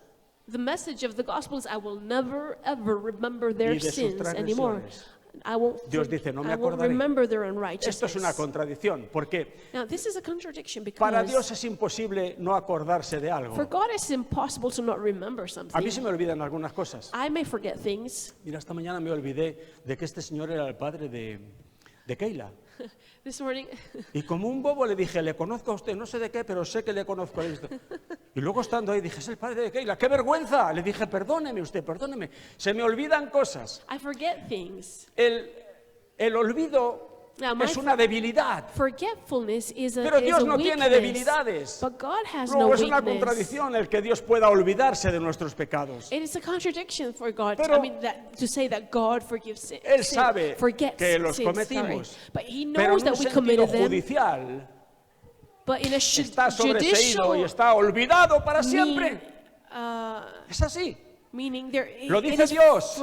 Speaker 2: The message of the gospel is, I will never ever remember
Speaker 1: y
Speaker 2: their
Speaker 1: de sus
Speaker 2: sins anymore.
Speaker 1: transgresiones.
Speaker 2: I won't,
Speaker 1: Dios dice, no me
Speaker 2: I won't
Speaker 1: acordaré.
Speaker 2: remember their
Speaker 1: Esto es una
Speaker 2: unrighteousness.
Speaker 1: contradicción, porque
Speaker 2: Now, this is a contradiction
Speaker 1: para
Speaker 2: because
Speaker 1: Dios es imposible no acordarse de algo.
Speaker 2: for God it's impossible to not remember
Speaker 1: A mí
Speaker 2: something.
Speaker 1: se me olvidan algunas cosas.
Speaker 2: I may forget things.
Speaker 1: Mira, esta mañana me olvidé de que este señor era el padre de Keila.
Speaker 2: This morning,
Speaker 1: Y como un bobo le dije, le conozco a usted, no sé de qué, pero sé que le conozco a él. Y luego estando ahí dije, es el padre de Keila, ¡qué vergüenza! Le dije, perdóneme usted, perdóneme. Se me olvidan cosas.
Speaker 2: I forget things.
Speaker 1: El olvido
Speaker 2: Now, my
Speaker 1: es una debilidad.
Speaker 2: forgetfulness is a,
Speaker 1: Pero
Speaker 2: is
Speaker 1: Dios
Speaker 2: a
Speaker 1: no tiene
Speaker 2: weakness.
Speaker 1: debilidades.
Speaker 2: But God has no
Speaker 1: Luego es una
Speaker 2: weakness.
Speaker 1: contradicción el que Dios pueda olvidarse de nuestros pecados.
Speaker 2: It is a contradiction for God.
Speaker 1: Pero
Speaker 2: I mean, to say that God forgives sin,
Speaker 1: Él sabe
Speaker 2: forgets
Speaker 1: que los
Speaker 2: sins,
Speaker 1: cometimos.
Speaker 2: sorry. But He
Speaker 1: Pero
Speaker 2: knows
Speaker 1: en un
Speaker 2: that we
Speaker 1: sentido
Speaker 2: committed them.
Speaker 1: judicial
Speaker 2: But in a
Speaker 1: está sobreseído y
Speaker 2: judicial
Speaker 1: está olvidado para siempre. Es así.
Speaker 2: meaning there,
Speaker 1: Lo
Speaker 2: it
Speaker 1: dice
Speaker 2: is
Speaker 1: Dios.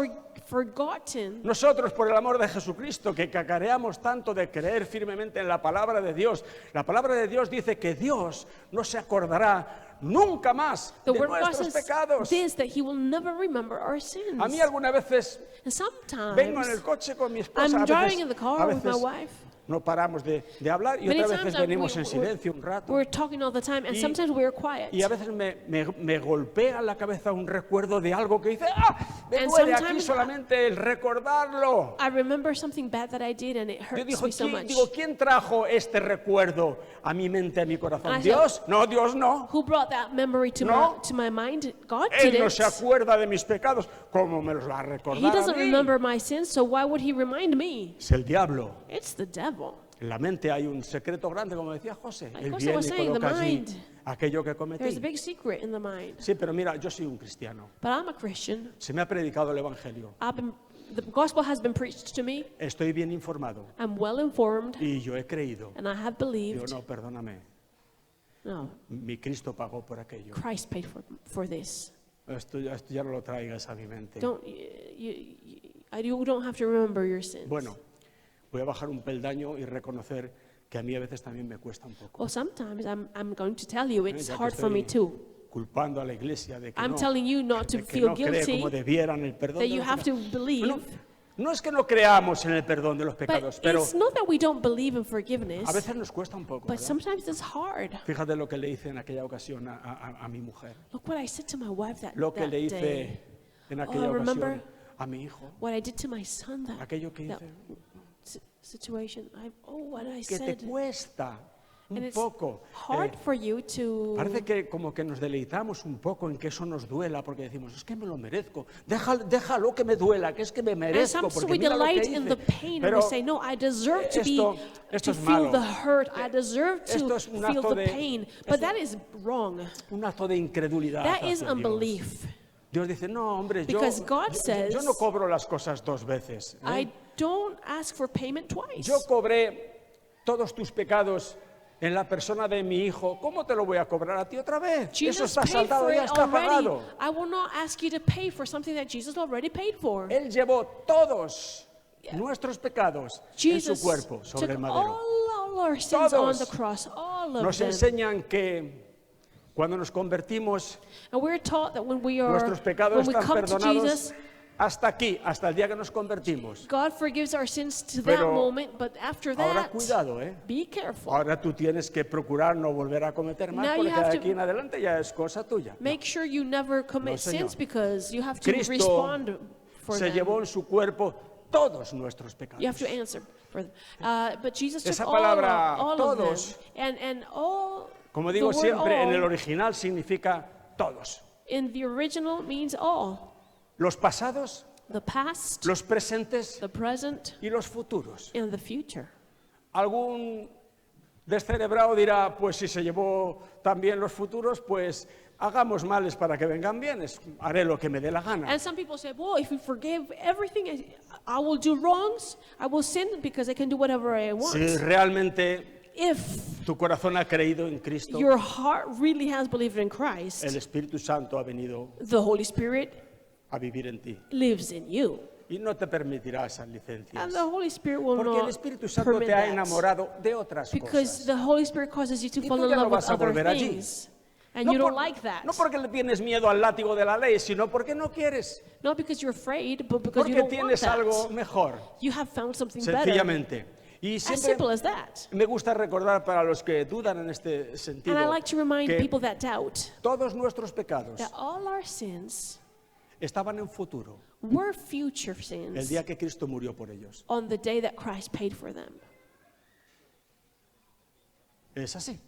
Speaker 2: forgotten.
Speaker 1: Nosotros, por el amor de Jesucristo, que cacareamos tanto de creer firmemente en la palabra de Dios, la palabra de Dios dice que Dios no se acordará nunca más
Speaker 2: The
Speaker 1: de
Speaker 2: word of God
Speaker 1: nuestros
Speaker 2: says
Speaker 1: pecados.
Speaker 2: this, that He will never remember our sins.
Speaker 1: A mí algunas veces
Speaker 2: And sometimes
Speaker 1: vengo en el coche con mi esposa,
Speaker 2: I'm
Speaker 1: a
Speaker 2: driving
Speaker 1: veces,
Speaker 2: in the
Speaker 1: a
Speaker 2: car with my
Speaker 1: veces
Speaker 2: wife.
Speaker 1: no paramos de hablar y
Speaker 2: Many
Speaker 1: otras
Speaker 2: times
Speaker 1: veces venimos en silencio un rato.
Speaker 2: we're talking all the time, and
Speaker 1: Y-
Speaker 2: sometimes we're quiet.
Speaker 1: Y a veces me golpea en la cabeza un recuerdo de algo que hice, me
Speaker 2: And
Speaker 1: duele aquí
Speaker 2: sometimes
Speaker 1: solamente el recordarlo.
Speaker 2: I remember something bad that I did, and it
Speaker 1: Yo
Speaker 2: hurts me so much.
Speaker 1: ¿quién trajo este recuerdo a mi mente, a mi corazón?
Speaker 2: I said,
Speaker 1: ¿Dios? No, Dios no.
Speaker 2: Who brought that memory to
Speaker 1: No.
Speaker 2: my mind? God
Speaker 1: Él
Speaker 2: did
Speaker 1: no
Speaker 2: it.
Speaker 1: se acuerda de mis pecados. ¿Cómo me los va a
Speaker 2: He
Speaker 1: recordar a
Speaker 2: doesn't
Speaker 1: mí?
Speaker 2: remember my sins, so why would He remind me?
Speaker 1: Es el diablo.
Speaker 2: It's the devil. devil.
Speaker 1: En la mente hay un secreto grande, como decía José.
Speaker 2: Like
Speaker 1: Él
Speaker 2: José
Speaker 1: viene
Speaker 2: was
Speaker 1: y
Speaker 2: saying, the
Speaker 1: coloca allí
Speaker 2: mind.
Speaker 1: aquello que
Speaker 2: There's a
Speaker 1: cometí.
Speaker 2: big secret in the mind.
Speaker 1: Sí, pero mira, yo soy un cristiano.
Speaker 2: But I'm a Christian.
Speaker 1: Se me ha predicado el Evangelio.
Speaker 2: The gospel has been preached to me.
Speaker 1: Estoy bien informado.
Speaker 2: I'm well informed,
Speaker 1: Y yo he creído.
Speaker 2: and I have
Speaker 1: Digo,
Speaker 2: believed.
Speaker 1: no, perdóname.
Speaker 2: No,
Speaker 1: Mi Cristo pagó por aquello.
Speaker 2: Christ paid for this.
Speaker 1: Esto ya no lo traigas a mi mente.
Speaker 2: You don't have to remember your sins.
Speaker 1: Bueno, voy a bajar un peldaño y reconocer que a mí a veces también me cuesta un poco.
Speaker 2: Well, sometimes I'm going to tell you it's
Speaker 1: Ya que
Speaker 2: hard for me
Speaker 1: estoy
Speaker 2: too.
Speaker 1: culpando a la iglesia de que
Speaker 2: I'm
Speaker 1: no,
Speaker 2: telling you not to
Speaker 1: de que
Speaker 2: feel
Speaker 1: no cree
Speaker 2: guilty,
Speaker 1: como debieran el perdón
Speaker 2: that
Speaker 1: de
Speaker 2: you
Speaker 1: los
Speaker 2: have to
Speaker 1: pecados.
Speaker 2: believe.
Speaker 1: No es que no creamos en el perdón de los
Speaker 2: But
Speaker 1: pecados, pero
Speaker 2: it's not that we don't believe in forgiveness,
Speaker 1: a veces nos cuesta un poco.
Speaker 2: but
Speaker 1: ¿verdad?
Speaker 2: sometimes it's hard.
Speaker 1: Fíjate lo que le hice en aquella ocasión a mi mujer.
Speaker 2: Look what I said to my wife that
Speaker 1: Lo que le hice
Speaker 2: day.
Speaker 1: en aquella
Speaker 2: remember
Speaker 1: ocasión a mi hijo.
Speaker 2: What I did to my son
Speaker 1: Aquello que
Speaker 2: that
Speaker 1: hice.
Speaker 2: situation. What I
Speaker 1: Que te
Speaker 2: said.
Speaker 1: cuesta
Speaker 2: And
Speaker 1: un
Speaker 2: it's
Speaker 1: poco.
Speaker 2: hard for you to.
Speaker 1: Parece que como que nos deleitamos un poco en que eso nos duela, porque decimos, es que me lo merezco, déjalo que me duela, que es que me
Speaker 2: And
Speaker 1: merezco,
Speaker 2: sometimes
Speaker 1: porque
Speaker 2: we
Speaker 1: mira lo que
Speaker 2: delight in
Speaker 1: hice.
Speaker 2: the pain and
Speaker 1: Pero
Speaker 2: we say, no, I deserve to
Speaker 1: esto es
Speaker 2: feel
Speaker 1: malo.
Speaker 2: the hurt. I deserve
Speaker 1: Esto
Speaker 2: to
Speaker 1: es un
Speaker 2: feel
Speaker 1: acto
Speaker 2: the
Speaker 1: de-
Speaker 2: pain. But that is wrong.
Speaker 1: Un acto de incredulidad.
Speaker 2: That is
Speaker 1: hacia Dios.
Speaker 2: unbelief.
Speaker 1: Dios dice, no, hombre,
Speaker 2: Because God
Speaker 1: yo
Speaker 2: says,
Speaker 1: no cobro las cosas dos veces. ¿eh?
Speaker 2: I don't ask for payment twice.
Speaker 1: Yo cobré todos tus pecados en la persona de mi hijo. ¿Cómo te lo voy a cobrar a ti otra vez? Eso
Speaker 2: Jesus
Speaker 1: está
Speaker 2: paid
Speaker 1: saldado,
Speaker 2: for
Speaker 1: ya
Speaker 2: it
Speaker 1: está
Speaker 2: already.
Speaker 1: pagado.
Speaker 2: I will not ask you to pay for something that Jesus already paid for.
Speaker 1: Él llevó todos nuestros pecados en su
Speaker 2: Jesus
Speaker 1: cuerpo sobre
Speaker 2: took
Speaker 1: el madero.
Speaker 2: all our sins on
Speaker 1: Todos.
Speaker 2: the cross, all of
Speaker 1: Nos
Speaker 2: them.
Speaker 1: enseñan que cuando nos convertimos,
Speaker 2: And we're taught that when we
Speaker 1: nuestros pecados
Speaker 2: when we
Speaker 1: están
Speaker 2: come to
Speaker 1: perdonados
Speaker 2: Jesus,
Speaker 1: hasta aquí, hasta el día que nos convertimos.
Speaker 2: God forgives our sins to that
Speaker 1: Pero
Speaker 2: moment, but after
Speaker 1: Ahora
Speaker 2: that,
Speaker 1: cuidado,
Speaker 2: be careful.
Speaker 1: Ahora tú tienes que procurar no volver a cometer más,
Speaker 2: Now you
Speaker 1: porque
Speaker 2: have
Speaker 1: de
Speaker 2: to
Speaker 1: aquí en adelante ya es cosa tuya.
Speaker 2: Make sure you never commit
Speaker 1: No, Señor.
Speaker 2: sins because you have to
Speaker 1: Cristo
Speaker 2: respond for
Speaker 1: Se
Speaker 2: them.
Speaker 1: llevó en su cuerpo todos nuestros pecados.
Speaker 2: You have to answer for them. But Jesus
Speaker 1: Esa
Speaker 2: took
Speaker 1: palabra
Speaker 2: all of
Speaker 1: todos,
Speaker 2: them. And all,
Speaker 1: Como
Speaker 2: the
Speaker 1: digo
Speaker 2: word
Speaker 1: siempre, en
Speaker 2: all
Speaker 1: el original significa todos.
Speaker 2: in the original means all.
Speaker 1: Los pasados,
Speaker 2: The past,
Speaker 1: los presentes
Speaker 2: the present,
Speaker 1: y los futuros.
Speaker 2: and the future.
Speaker 1: Algún descerebrado dirá, pues si se llevó también los futuros, pues hagamos males para que vengan bienes. Haré lo que me dé la gana.
Speaker 2: And some people say, well, if you forgive everything, I will do wrongs, I will sin because I can do whatever I want.
Speaker 1: Si realmente
Speaker 2: If
Speaker 1: tu corazón ha creído en Cristo,
Speaker 2: your heart really has believed in Christ,
Speaker 1: el Espíritu Santo ha venido
Speaker 2: the Holy Spirit
Speaker 1: a vivir en ti.
Speaker 2: lives in you.
Speaker 1: Y no te permitirá esas licencias.
Speaker 2: And the Holy Spirit will
Speaker 1: Porque el
Speaker 2: not
Speaker 1: Espíritu Santo
Speaker 2: permit
Speaker 1: te ha
Speaker 2: that.
Speaker 1: enamorado de otras
Speaker 2: Because
Speaker 1: cosas.
Speaker 2: the Holy Spirit causes you to
Speaker 1: Y
Speaker 2: fall
Speaker 1: tú
Speaker 2: in
Speaker 1: ya no
Speaker 2: love with
Speaker 1: vas a
Speaker 2: other
Speaker 1: volver allí.
Speaker 2: things. And you don't like that.
Speaker 1: no porque le tienes miedo al látigo de la ley, sino porque no quieres.
Speaker 2: Not because you're afraid, but because you
Speaker 1: Porque
Speaker 2: don't want
Speaker 1: tienes algo
Speaker 2: that.
Speaker 1: mejor,
Speaker 2: You have found something better.
Speaker 1: sencillamente. Y
Speaker 2: As
Speaker 1: siempre
Speaker 2: simple as that.
Speaker 1: me gusta recordar para los que dudan en este
Speaker 2: And
Speaker 1: sentido
Speaker 2: I like to remind
Speaker 1: que
Speaker 2: people that doubt
Speaker 1: todos nuestros pecados
Speaker 2: that all our sins
Speaker 1: estaban en futuro,
Speaker 2: were future
Speaker 1: el
Speaker 2: sins
Speaker 1: día que Cristo murió por ellos.
Speaker 2: on the day that Christ paid for them.
Speaker 1: Es así.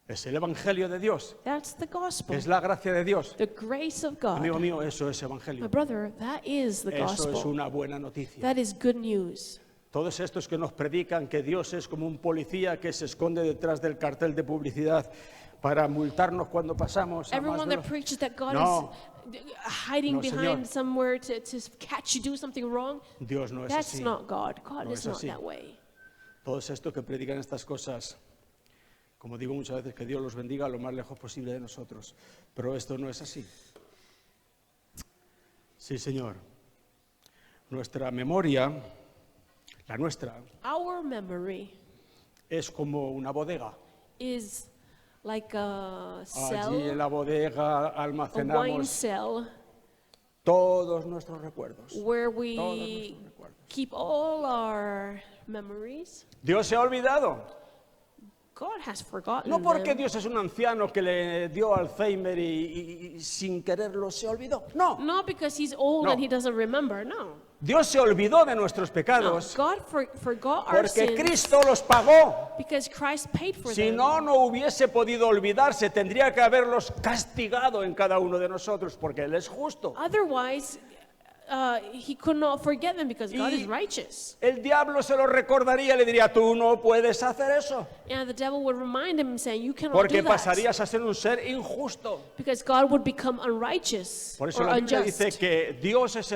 Speaker 1: Es el Evangelio de Dios.
Speaker 2: That's the gospel.
Speaker 1: Es la gracia de Dios.
Speaker 2: The grace of God.
Speaker 1: Amigo mío, eso es
Speaker 2: My
Speaker 1: Evangelio.
Speaker 2: brother, that is the
Speaker 1: Eso es
Speaker 2: gospel.
Speaker 1: una buena noticia.
Speaker 2: That is good news.
Speaker 1: Todos estos que nos predican que Dios es como un policía que se esconde detrás del cartel de publicidad para multarnos cuando pasamos a más
Speaker 2: Everyone that
Speaker 1: velocidad.
Speaker 2: preaches that God
Speaker 1: No.
Speaker 2: is hiding
Speaker 1: No,
Speaker 2: behind
Speaker 1: Señor.
Speaker 2: somewhere to catch you do something wrong,
Speaker 1: Dios no es
Speaker 2: that's
Speaker 1: así.
Speaker 2: not God. God
Speaker 1: No
Speaker 2: is
Speaker 1: es
Speaker 2: not
Speaker 1: así.
Speaker 2: that way.
Speaker 1: Todos estos que predican estas cosas, como digo muchas veces, que Dios los bendiga lo más lejos posible de nosotros. Pero esto no es así. Sí, Señor. Nuestra memoria, la nuestra,
Speaker 2: Our memory
Speaker 1: es como una bodega.
Speaker 2: is like a
Speaker 1: Allí en
Speaker 2: cell,
Speaker 1: la bodega
Speaker 2: a wine
Speaker 1: almacenamos
Speaker 2: cell,
Speaker 1: todos nuestros recuerdos.
Speaker 2: where
Speaker 1: Todos
Speaker 2: we
Speaker 1: nuestros recuerdos.
Speaker 2: keep all our memories.
Speaker 1: Dios se ha olvidado.
Speaker 2: God has forgotten
Speaker 1: No porque
Speaker 2: them.
Speaker 1: Dios es un anciano que le dio Alzheimer y sin quererlo se olvidó. No.
Speaker 2: Not because he's old
Speaker 1: No.
Speaker 2: and he doesn't remember, no.
Speaker 1: Dios se olvidó de nuestros
Speaker 2: No,
Speaker 1: pecados
Speaker 2: God forgot our
Speaker 1: porque
Speaker 2: sins
Speaker 1: Cristo los pagó.
Speaker 2: because Christ paid for
Speaker 1: Si
Speaker 2: them.
Speaker 1: no, no hubiese podido olvidarse. Tendría que haberlos castigado en cada uno de nosotros porque Él es justo.
Speaker 2: Otherwise, he could not forget them because God
Speaker 1: Y-
Speaker 2: is righteous.
Speaker 1: El diablo se lo recordaría, le diría, tú no puedes hacer eso,
Speaker 2: And the devil would remind him saying, you cannot
Speaker 1: porque
Speaker 2: do that.
Speaker 1: pasarías a ser un ser injusto.
Speaker 2: Because God would become unrighteous
Speaker 1: Por eso
Speaker 2: or
Speaker 1: la Biblia
Speaker 2: unjust.
Speaker 1: dice que Dios es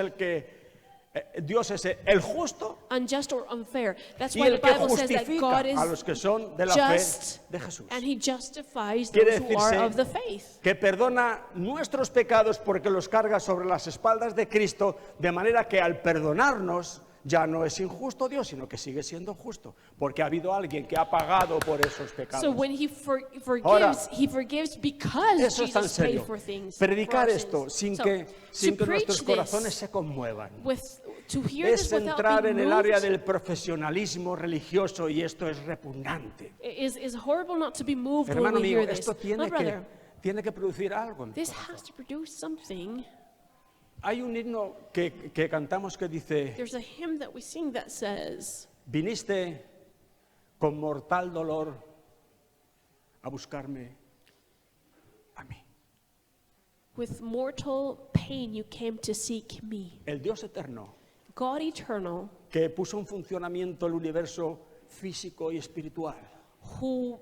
Speaker 1: el justo
Speaker 2: Unjust or unfair. That's
Speaker 1: y
Speaker 2: why the
Speaker 1: el que
Speaker 2: Bible says that
Speaker 1: justifica
Speaker 2: God is
Speaker 1: a los que son de la
Speaker 2: just
Speaker 1: fe de Jesús.
Speaker 2: and he justifies
Speaker 1: Quiere
Speaker 2: those who are
Speaker 1: decirse
Speaker 2: of the faith.
Speaker 1: que perdona nuestros pecados porque los carga sobre las espaldas de Cristo, de manera que al perdonarnos ya no es injusto Dios, sino que sigue siendo justo, porque ha habido alguien que ha pagado por esos pecados.
Speaker 2: So when he
Speaker 1: Ahora,
Speaker 2: forgives, he forgives because
Speaker 1: Eso es tan
Speaker 2: Jesus paid
Speaker 1: serio.
Speaker 2: for things.
Speaker 1: Predicar
Speaker 2: for our
Speaker 1: esto
Speaker 2: sins.
Speaker 1: sin
Speaker 2: So,
Speaker 1: que
Speaker 2: to
Speaker 1: nuestros
Speaker 2: preach
Speaker 1: corazones
Speaker 2: this
Speaker 1: se conmuevan.
Speaker 2: to hear
Speaker 1: Es
Speaker 2: this without
Speaker 1: entrar
Speaker 2: being
Speaker 1: en el área
Speaker 2: moved
Speaker 1: del profesionalismo religioso y esto es repugnante.
Speaker 2: is horrible not to be moved when
Speaker 1: Hermano
Speaker 2: we
Speaker 1: mío,
Speaker 2: hear this.
Speaker 1: esto
Speaker 2: My brother,
Speaker 1: tiene que producir algo en mi
Speaker 2: this
Speaker 1: corazón.
Speaker 2: has to produce something.
Speaker 1: Hay un himno que cantamos que dice,
Speaker 2: There's a hymn that we sing that says,
Speaker 1: viniste con mortal dolor a buscarme a mí.
Speaker 2: with mortal pain you came to seek me.
Speaker 1: El Dios eterno
Speaker 2: God eternal,
Speaker 1: que puso en funcionamiento el universo físico y espiritual.
Speaker 2: who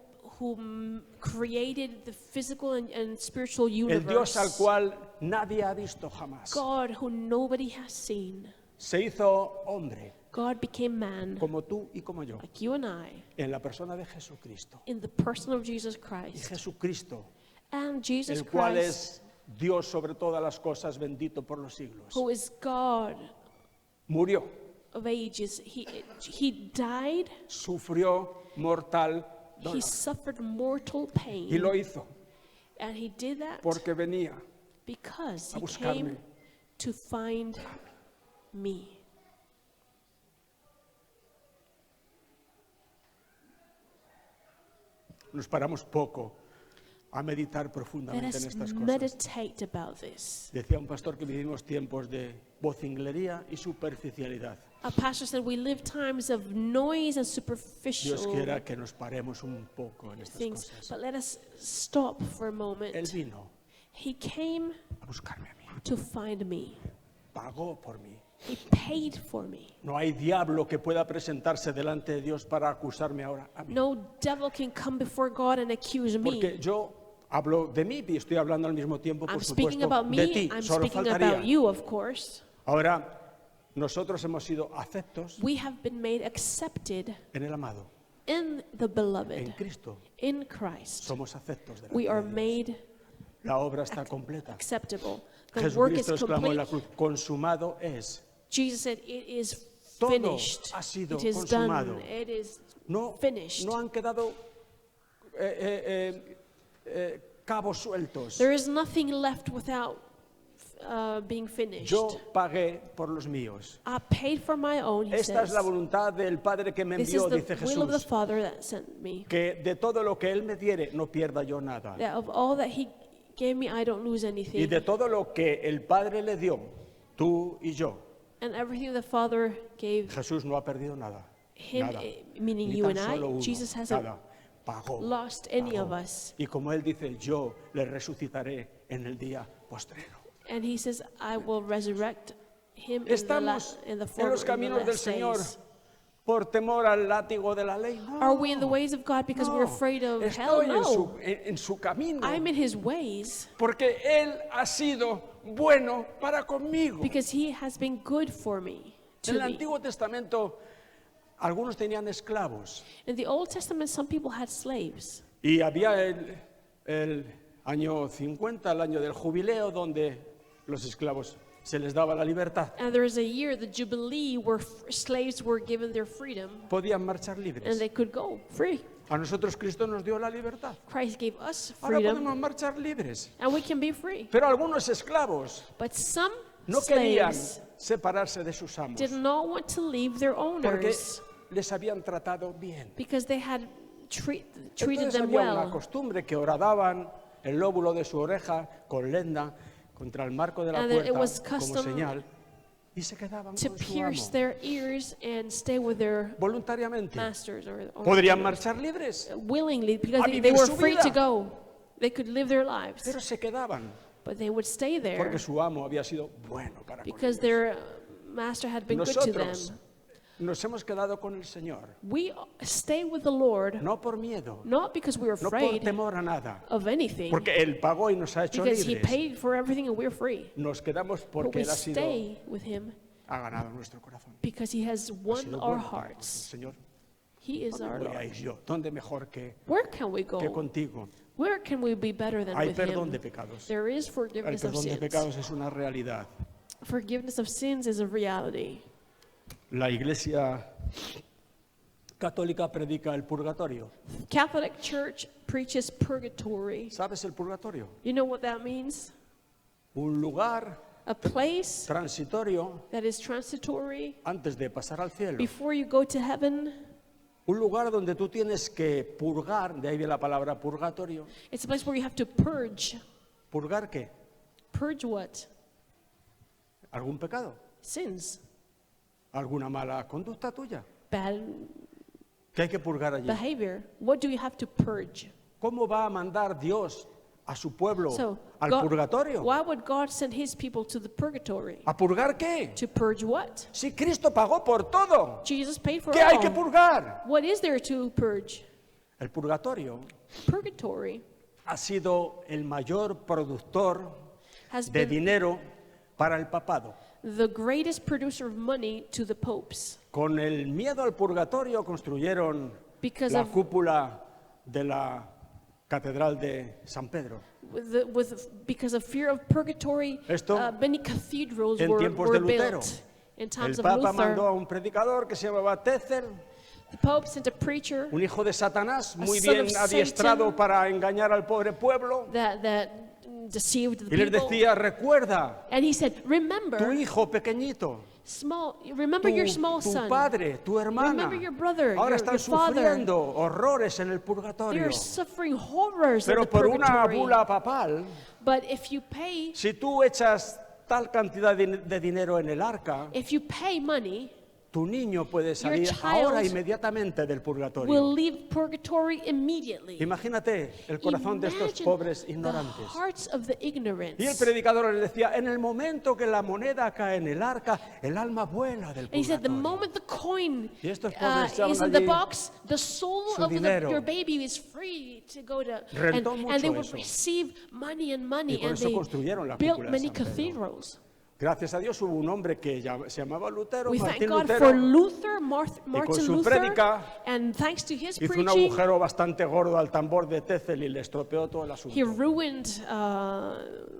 Speaker 2: created the physical and spiritual
Speaker 1: El Dios al
Speaker 2: universe.
Speaker 1: cual nadie ha visto jamás.
Speaker 2: God who nobody has seen.
Speaker 1: Se hizo hombre
Speaker 2: God became man,
Speaker 1: como tú y como yo,
Speaker 2: like you and I,
Speaker 1: en la persona de Jesucristo.
Speaker 2: in the person of Jesus
Speaker 1: Y
Speaker 2: Christ.
Speaker 1: Jesucristo,
Speaker 2: And Jesus
Speaker 1: el cual
Speaker 2: Christ,
Speaker 1: es Dios sobre todas las cosas, bendito por los siglos,
Speaker 2: who is God
Speaker 1: murió,
Speaker 2: of ages, he died,
Speaker 1: sufrió mortal
Speaker 2: he
Speaker 1: dolor.
Speaker 2: suffered mortal
Speaker 1: Y lo
Speaker 2: pain,
Speaker 1: hizo
Speaker 2: and he did that
Speaker 1: porque venía
Speaker 2: because
Speaker 1: a
Speaker 2: he
Speaker 1: buscarme.
Speaker 2: came to find me.
Speaker 1: Nos paramos poco a meditar
Speaker 2: Let
Speaker 1: profundamente en
Speaker 2: us
Speaker 1: estas cosas.
Speaker 2: meditate about this.
Speaker 1: Decía un pastor que vivimos tiempos de vocinglería y superficialidad.
Speaker 2: A pastor said we live times of noise and
Speaker 1: Dios
Speaker 2: superficial
Speaker 1: quiera que nos paremos un poco en estas
Speaker 2: things,
Speaker 1: cosas.
Speaker 2: but let us stop for a moment.
Speaker 1: Él vino
Speaker 2: He came
Speaker 1: a buscarme a mí,
Speaker 2: to find me.
Speaker 1: pagó por mí.
Speaker 2: He paid for me.
Speaker 1: No hay diablo que pueda presentarse delante de Dios para acusarme ahora a mí.
Speaker 2: No devil can come before God and accuse
Speaker 1: Porque
Speaker 2: me.
Speaker 1: yo hablo de mí y estoy hablando al mismo tiempo, por
Speaker 2: I'm speaking
Speaker 1: supuesto,
Speaker 2: about
Speaker 1: de
Speaker 2: me.
Speaker 1: ti.
Speaker 2: I'm
Speaker 1: Solo
Speaker 2: speaking
Speaker 1: faltaría.
Speaker 2: about you, of course.
Speaker 1: Ahora, nosotros hemos sido aceptos
Speaker 2: We have been made accepted
Speaker 1: en el amado,
Speaker 2: in the
Speaker 1: en
Speaker 2: beloved,
Speaker 1: Cristo.
Speaker 2: in Christ.
Speaker 1: Somos aceptos de
Speaker 2: We are
Speaker 1: Dios.
Speaker 2: made
Speaker 1: La obra está completa.
Speaker 2: acceptable. The work is
Speaker 1: Jesucristo exclamó en la
Speaker 2: complete.
Speaker 1: cruz, consumado es.
Speaker 2: Jesus said, "It is
Speaker 1: Todo
Speaker 2: finished.
Speaker 1: ha sido
Speaker 2: It is
Speaker 1: consumado.
Speaker 2: done. It is
Speaker 1: No,
Speaker 2: finished."
Speaker 1: no han quedado cabos sueltos.
Speaker 2: There is nothing left without being finished.
Speaker 1: Yo pagué por los míos.
Speaker 2: I paid for my own, he
Speaker 1: Esta es
Speaker 2: says.
Speaker 1: la voluntad del Padre que me
Speaker 2: This is
Speaker 1: envió,
Speaker 2: the
Speaker 1: dice
Speaker 2: will of the
Speaker 1: Jesús,
Speaker 2: Father that sent me.
Speaker 1: que de todo lo que Él me diere no pierda yo nada.
Speaker 2: That of all that he gave me, I don't lose
Speaker 1: Y
Speaker 2: anything.
Speaker 1: de todo lo que el Padre le dio, tú y yo,
Speaker 2: And everything the Father gave
Speaker 1: Jesús no ha perdido nada.
Speaker 2: him,
Speaker 1: Nada.
Speaker 2: meaning
Speaker 1: Ni
Speaker 2: you
Speaker 1: tan
Speaker 2: and I,
Speaker 1: solo uno,
Speaker 2: Jesus hasn't
Speaker 1: nada. Pagó,
Speaker 2: lost any
Speaker 1: pagó.
Speaker 2: of us.
Speaker 1: Y como Él dice, yo le resucitaré en el día postrero.
Speaker 2: And he says, I will resurrect him
Speaker 1: Estamos
Speaker 2: in the
Speaker 1: en los caminos del
Speaker 2: last
Speaker 1: Señor
Speaker 2: days.
Speaker 1: por temor al látigo de la ley. No,
Speaker 2: Are we in the ways of God because we're
Speaker 1: no.
Speaker 2: afraid of hell?
Speaker 1: Estoy
Speaker 2: No.
Speaker 1: en su camino.
Speaker 2: I'm in his ways
Speaker 1: Porque Él ha sido bueno para conmigo.
Speaker 2: because he has been good for me,
Speaker 1: En
Speaker 2: to
Speaker 1: el
Speaker 2: me.
Speaker 1: Antiguo Testamento, algunos tenían esclavos.
Speaker 2: In the Old Testament, some people had slaves.
Speaker 1: Y había el año 50, el año del jubileo, donde los esclavos se les daba la libertad.
Speaker 2: And there is a year, the Jubilee, where slaves were given their freedom
Speaker 1: Podían marchar
Speaker 2: and
Speaker 1: libres.
Speaker 2: they could go free.
Speaker 1: A nosotros Cristo nos dio la libertad.
Speaker 2: Christ gave us
Speaker 1: Ahora
Speaker 2: freedom
Speaker 1: podemos marchar libres.
Speaker 2: and we can be free.
Speaker 1: Pero algunos esclavos
Speaker 2: But some
Speaker 1: no querían
Speaker 2: slaves
Speaker 1: separarse de sus amos
Speaker 2: did not want to leave their
Speaker 1: porque
Speaker 2: owners
Speaker 1: les habían tratado bien.
Speaker 2: because they had treated
Speaker 1: Entonces
Speaker 2: them
Speaker 1: había una
Speaker 2: well.
Speaker 1: costumbre que horadaban el lóbulo de su oreja con lenda contra el marco de la
Speaker 2: And it
Speaker 1: puerta
Speaker 2: was
Speaker 1: como
Speaker 2: custom
Speaker 1: señal y se quedaban
Speaker 2: To
Speaker 1: con su
Speaker 2: pierce
Speaker 1: amo
Speaker 2: their ears and stay with their
Speaker 1: voluntariamente.
Speaker 2: masters or
Speaker 1: Podrían
Speaker 2: owners.
Speaker 1: marchar libres,
Speaker 2: Willingly because
Speaker 1: a
Speaker 2: they
Speaker 1: vivir
Speaker 2: were
Speaker 1: su
Speaker 2: free
Speaker 1: vida.
Speaker 2: to go. They could live their lives.
Speaker 1: pero se quedaban
Speaker 2: but they would stay there
Speaker 1: porque su amo había sido bueno para con
Speaker 2: because
Speaker 1: ellos.
Speaker 2: their master had been good to them.
Speaker 1: Nosotros nos hemos quedado con el Señor,
Speaker 2: We stay with the Lord
Speaker 1: no por miedo,
Speaker 2: not because we're
Speaker 1: no por
Speaker 2: afraid
Speaker 1: temor a nada,
Speaker 2: of anything,
Speaker 1: porque Él pagó y nos ha hecho
Speaker 2: because He
Speaker 1: libres.
Speaker 2: paid for everything and we're free.
Speaker 1: Nos quedamos
Speaker 2: But
Speaker 1: porque
Speaker 2: we
Speaker 1: Él
Speaker 2: stay with Him
Speaker 1: ha ganado nuestro corazón.
Speaker 2: because He has
Speaker 1: Ha
Speaker 2: won
Speaker 1: sido
Speaker 2: our
Speaker 1: bueno para con el
Speaker 2: hearts.
Speaker 1: Señor.
Speaker 2: He is our
Speaker 1: ¿Dónde voy a
Speaker 2: Lord.
Speaker 1: ir yo? ¿Dónde mejor que
Speaker 2: Where can we go?
Speaker 1: contigo?
Speaker 2: Where can we be better than
Speaker 1: Hay
Speaker 2: with
Speaker 1: perdón
Speaker 2: Him?
Speaker 1: de pecados.
Speaker 2: There is
Speaker 1: El
Speaker 2: forgiveness of
Speaker 1: perdón de
Speaker 2: sins.
Speaker 1: pecados es una realidad.
Speaker 2: Forgiveness of sins is a reality.
Speaker 1: La Iglesia católica predica el purgatorio.
Speaker 2: Catholic Church preaches purgatory.
Speaker 1: ¿Sabes el purgatorio?
Speaker 2: You know what that means?
Speaker 1: Un lugar
Speaker 2: A place
Speaker 1: transitorio
Speaker 2: that is transitory
Speaker 1: antes de pasar al cielo.
Speaker 2: before you go to heaven.
Speaker 1: Un lugar donde tú tienes que purgar, de ahí viene la palabra purgatorio.
Speaker 2: It's a place where you have to purge.
Speaker 1: ¿Purgar qué?
Speaker 2: Purge what?
Speaker 1: ¿Algún pecado?
Speaker 2: Sins.
Speaker 1: ¿Alguna mala conducta tuya?
Speaker 2: Bad
Speaker 1: ¿Qué hay que purgar allí?
Speaker 2: behavior. What do you have to purge?
Speaker 1: ¿Cómo va a mandar Dios a su pueblo
Speaker 2: So,
Speaker 1: al
Speaker 2: God-
Speaker 1: purgatorio?
Speaker 2: why would God send His people to the purgatory?
Speaker 1: ¿A purgar qué?
Speaker 2: To purge what?
Speaker 1: Si Cristo pagó por todo,
Speaker 2: Jesus paid for
Speaker 1: ¿qué hay que
Speaker 2: all.
Speaker 1: purgar?
Speaker 2: What is there to purge?
Speaker 1: El purgatorio
Speaker 2: Purgatory
Speaker 1: ha sido el mayor productor
Speaker 2: has
Speaker 1: de
Speaker 2: been
Speaker 1: dinero para el papado.
Speaker 2: the greatest producer of money to the popes.
Speaker 1: Con el miedo al purgatorio construyeron
Speaker 2: Because
Speaker 1: la
Speaker 2: of-
Speaker 1: cúpula de la Catedral de San Pedro.
Speaker 2: Because of fear of purgatory,
Speaker 1: Esto
Speaker 2: many cathedrals
Speaker 1: en tiempos
Speaker 2: were
Speaker 1: de Lutero.
Speaker 2: built. In
Speaker 1: El
Speaker 2: times of
Speaker 1: Papa mandó
Speaker 2: Luther,
Speaker 1: a un predicador que se llamaba Tetzel,
Speaker 2: the Pope sent a preacher
Speaker 1: un hijo de Satanás, muy
Speaker 2: son
Speaker 1: bien
Speaker 2: of
Speaker 1: adiestrado
Speaker 2: Satan.
Speaker 1: para engañar al pobre pueblo,
Speaker 2: that deceived the
Speaker 1: y les
Speaker 2: people.
Speaker 1: decía, recuerda,
Speaker 2: And he said,
Speaker 1: tu
Speaker 2: remember,
Speaker 1: hijo pequeñito,
Speaker 2: remember your small
Speaker 1: tu
Speaker 2: son.
Speaker 1: padre, tu hermana,
Speaker 2: Remember your brother,
Speaker 1: ahora
Speaker 2: your
Speaker 1: están
Speaker 2: father.
Speaker 1: sufriendo horrores en el purgatorio.
Speaker 2: They're suffering horrors in
Speaker 1: Pero
Speaker 2: the
Speaker 1: por una
Speaker 2: purgatory.
Speaker 1: bula papal,
Speaker 2: But if you pay,
Speaker 1: si tú echas tal cantidad de dinero en el arca,
Speaker 2: if you pay money,
Speaker 1: tu niño puede salir
Speaker 2: child
Speaker 1: ahora inmediatamente del
Speaker 2: will
Speaker 1: purgatorio.
Speaker 2: leave purgatory immediately.
Speaker 1: Imagínate el corazón de estos
Speaker 2: Imagine
Speaker 1: pobres
Speaker 2: the
Speaker 1: ignorantes.
Speaker 2: hearts of the ignorance.
Speaker 1: Y el predicador les decía, en el momento que la moneda cae en el arca, el alma vuela del
Speaker 2: And he said, the
Speaker 1: purgatorio.
Speaker 2: moment the coin
Speaker 1: Y estos pobres echaban
Speaker 2: is in the
Speaker 1: allí
Speaker 2: box, the soul
Speaker 1: su
Speaker 2: of
Speaker 1: dinero.
Speaker 2: your baby is free to go to,
Speaker 1: Rentó
Speaker 2: and they
Speaker 1: mucho
Speaker 2: would
Speaker 1: eso.
Speaker 2: receive money and money,
Speaker 1: Y por
Speaker 2: and
Speaker 1: eso
Speaker 2: they
Speaker 1: construyeron la
Speaker 2: built
Speaker 1: cúpula de
Speaker 2: many
Speaker 1: San Pedro.
Speaker 2: cathedrals.
Speaker 1: Gracias a Dios hubo un hombre que se llamaba Lutero,
Speaker 2: We thank
Speaker 1: Martín
Speaker 2: God
Speaker 1: Lutero,
Speaker 2: for Luther, Martin
Speaker 1: su
Speaker 2: Luther,
Speaker 1: prédica
Speaker 2: and thanks to his
Speaker 1: hizo un
Speaker 2: preaching,
Speaker 1: agujero bastante gordo al tambor de Tetzel y le estropeó todo el
Speaker 2: he
Speaker 1: asunto.
Speaker 2: ruined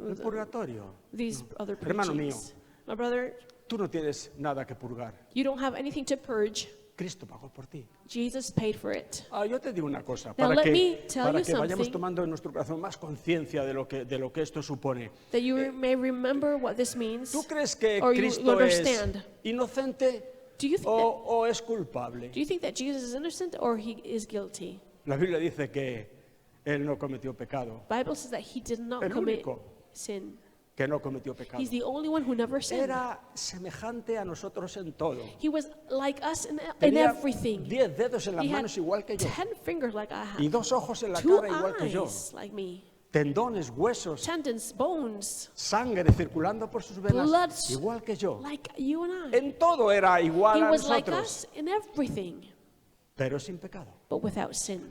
Speaker 1: El purgatorio.
Speaker 2: these other
Speaker 1: Hermano
Speaker 2: preachings. My brother,
Speaker 1: Tú no tienes nada que purgar.
Speaker 2: you don't have anything to purge.
Speaker 1: Cristo pagó por ti.
Speaker 2: Jesus paid for it.
Speaker 1: Yo te digo una cosa,
Speaker 2: Now,
Speaker 1: para
Speaker 2: let
Speaker 1: que,
Speaker 2: me tell
Speaker 1: para
Speaker 2: you
Speaker 1: que vayamos
Speaker 2: something.
Speaker 1: tomando en nuestro corazón más conciencia de lo que esto supone.
Speaker 2: That you may remember what this means.
Speaker 1: ¿Tú crees que
Speaker 2: Or you
Speaker 1: Cristo es
Speaker 2: understand.
Speaker 1: inocente
Speaker 2: Do you think
Speaker 1: o es culpable?
Speaker 2: Do you think that Jesus is innocent or he is guilty?
Speaker 1: La Biblia dice que Él no cometió pecado,
Speaker 2: Bible says that he did not
Speaker 1: El
Speaker 2: commit
Speaker 1: único.
Speaker 2: sin.
Speaker 1: que no cometió pecado.
Speaker 2: He's the only one who never sinned.
Speaker 1: Era semejante a nosotros en todo.
Speaker 2: He was like us in
Speaker 1: Tenía
Speaker 2: everything.
Speaker 1: 10 dedos en las
Speaker 2: He had
Speaker 1: manos igual que yo,
Speaker 2: 10 fingers like I
Speaker 1: y
Speaker 2: have.
Speaker 1: 2 ojos en la
Speaker 2: 2
Speaker 1: cara igual que yo,
Speaker 2: eyes like me.
Speaker 1: tendones, huesos,
Speaker 2: Tendons, bones,
Speaker 1: sangre circulando por sus venas
Speaker 2: blood
Speaker 1: igual que yo.
Speaker 2: like you and I.
Speaker 1: En todo era igual
Speaker 2: He
Speaker 1: a
Speaker 2: was like
Speaker 1: nosotros,
Speaker 2: us in everything,
Speaker 1: pero sin pecado.
Speaker 2: but without sin.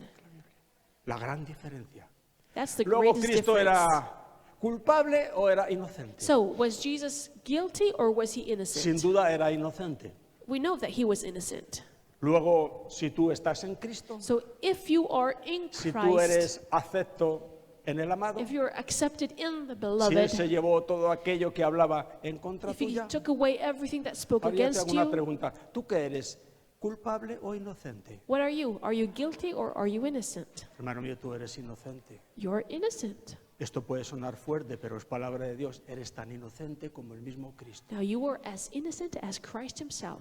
Speaker 1: La gran diferencia.
Speaker 2: That's the
Speaker 1: Luego,
Speaker 2: greatest
Speaker 1: ¿Cristo
Speaker 2: difference.
Speaker 1: era culpable o era inocente?
Speaker 2: So, was Jesus guilty or was he
Speaker 1: Sin
Speaker 2: innocent?
Speaker 1: duda era inocente.
Speaker 2: We know that he was innocent.
Speaker 1: Luego, si tú estás en Cristo,
Speaker 2: So, if you are in
Speaker 1: si tú
Speaker 2: Christ,
Speaker 1: eres acepto en el amado,
Speaker 2: if you're accepted in the
Speaker 1: si Él
Speaker 2: beloved,
Speaker 1: se llevó todo aquello que hablaba en contra
Speaker 2: if he
Speaker 1: tuya,
Speaker 2: took away everything that spoke
Speaker 1: ahora yo te
Speaker 2: against
Speaker 1: hago una
Speaker 2: you,
Speaker 1: pregunta. ¿Tú qué eres? ¿Culpable o inocente?
Speaker 2: what are you? Are you guilty or are you innocent?
Speaker 1: Hermano mío, tú eres inocente.
Speaker 2: You're innocent.
Speaker 1: Esto puede sonar fuerte, pero es palabra de Dios. Eres tan inocente como el mismo Cristo.
Speaker 2: Now you are as innocent as Christ himself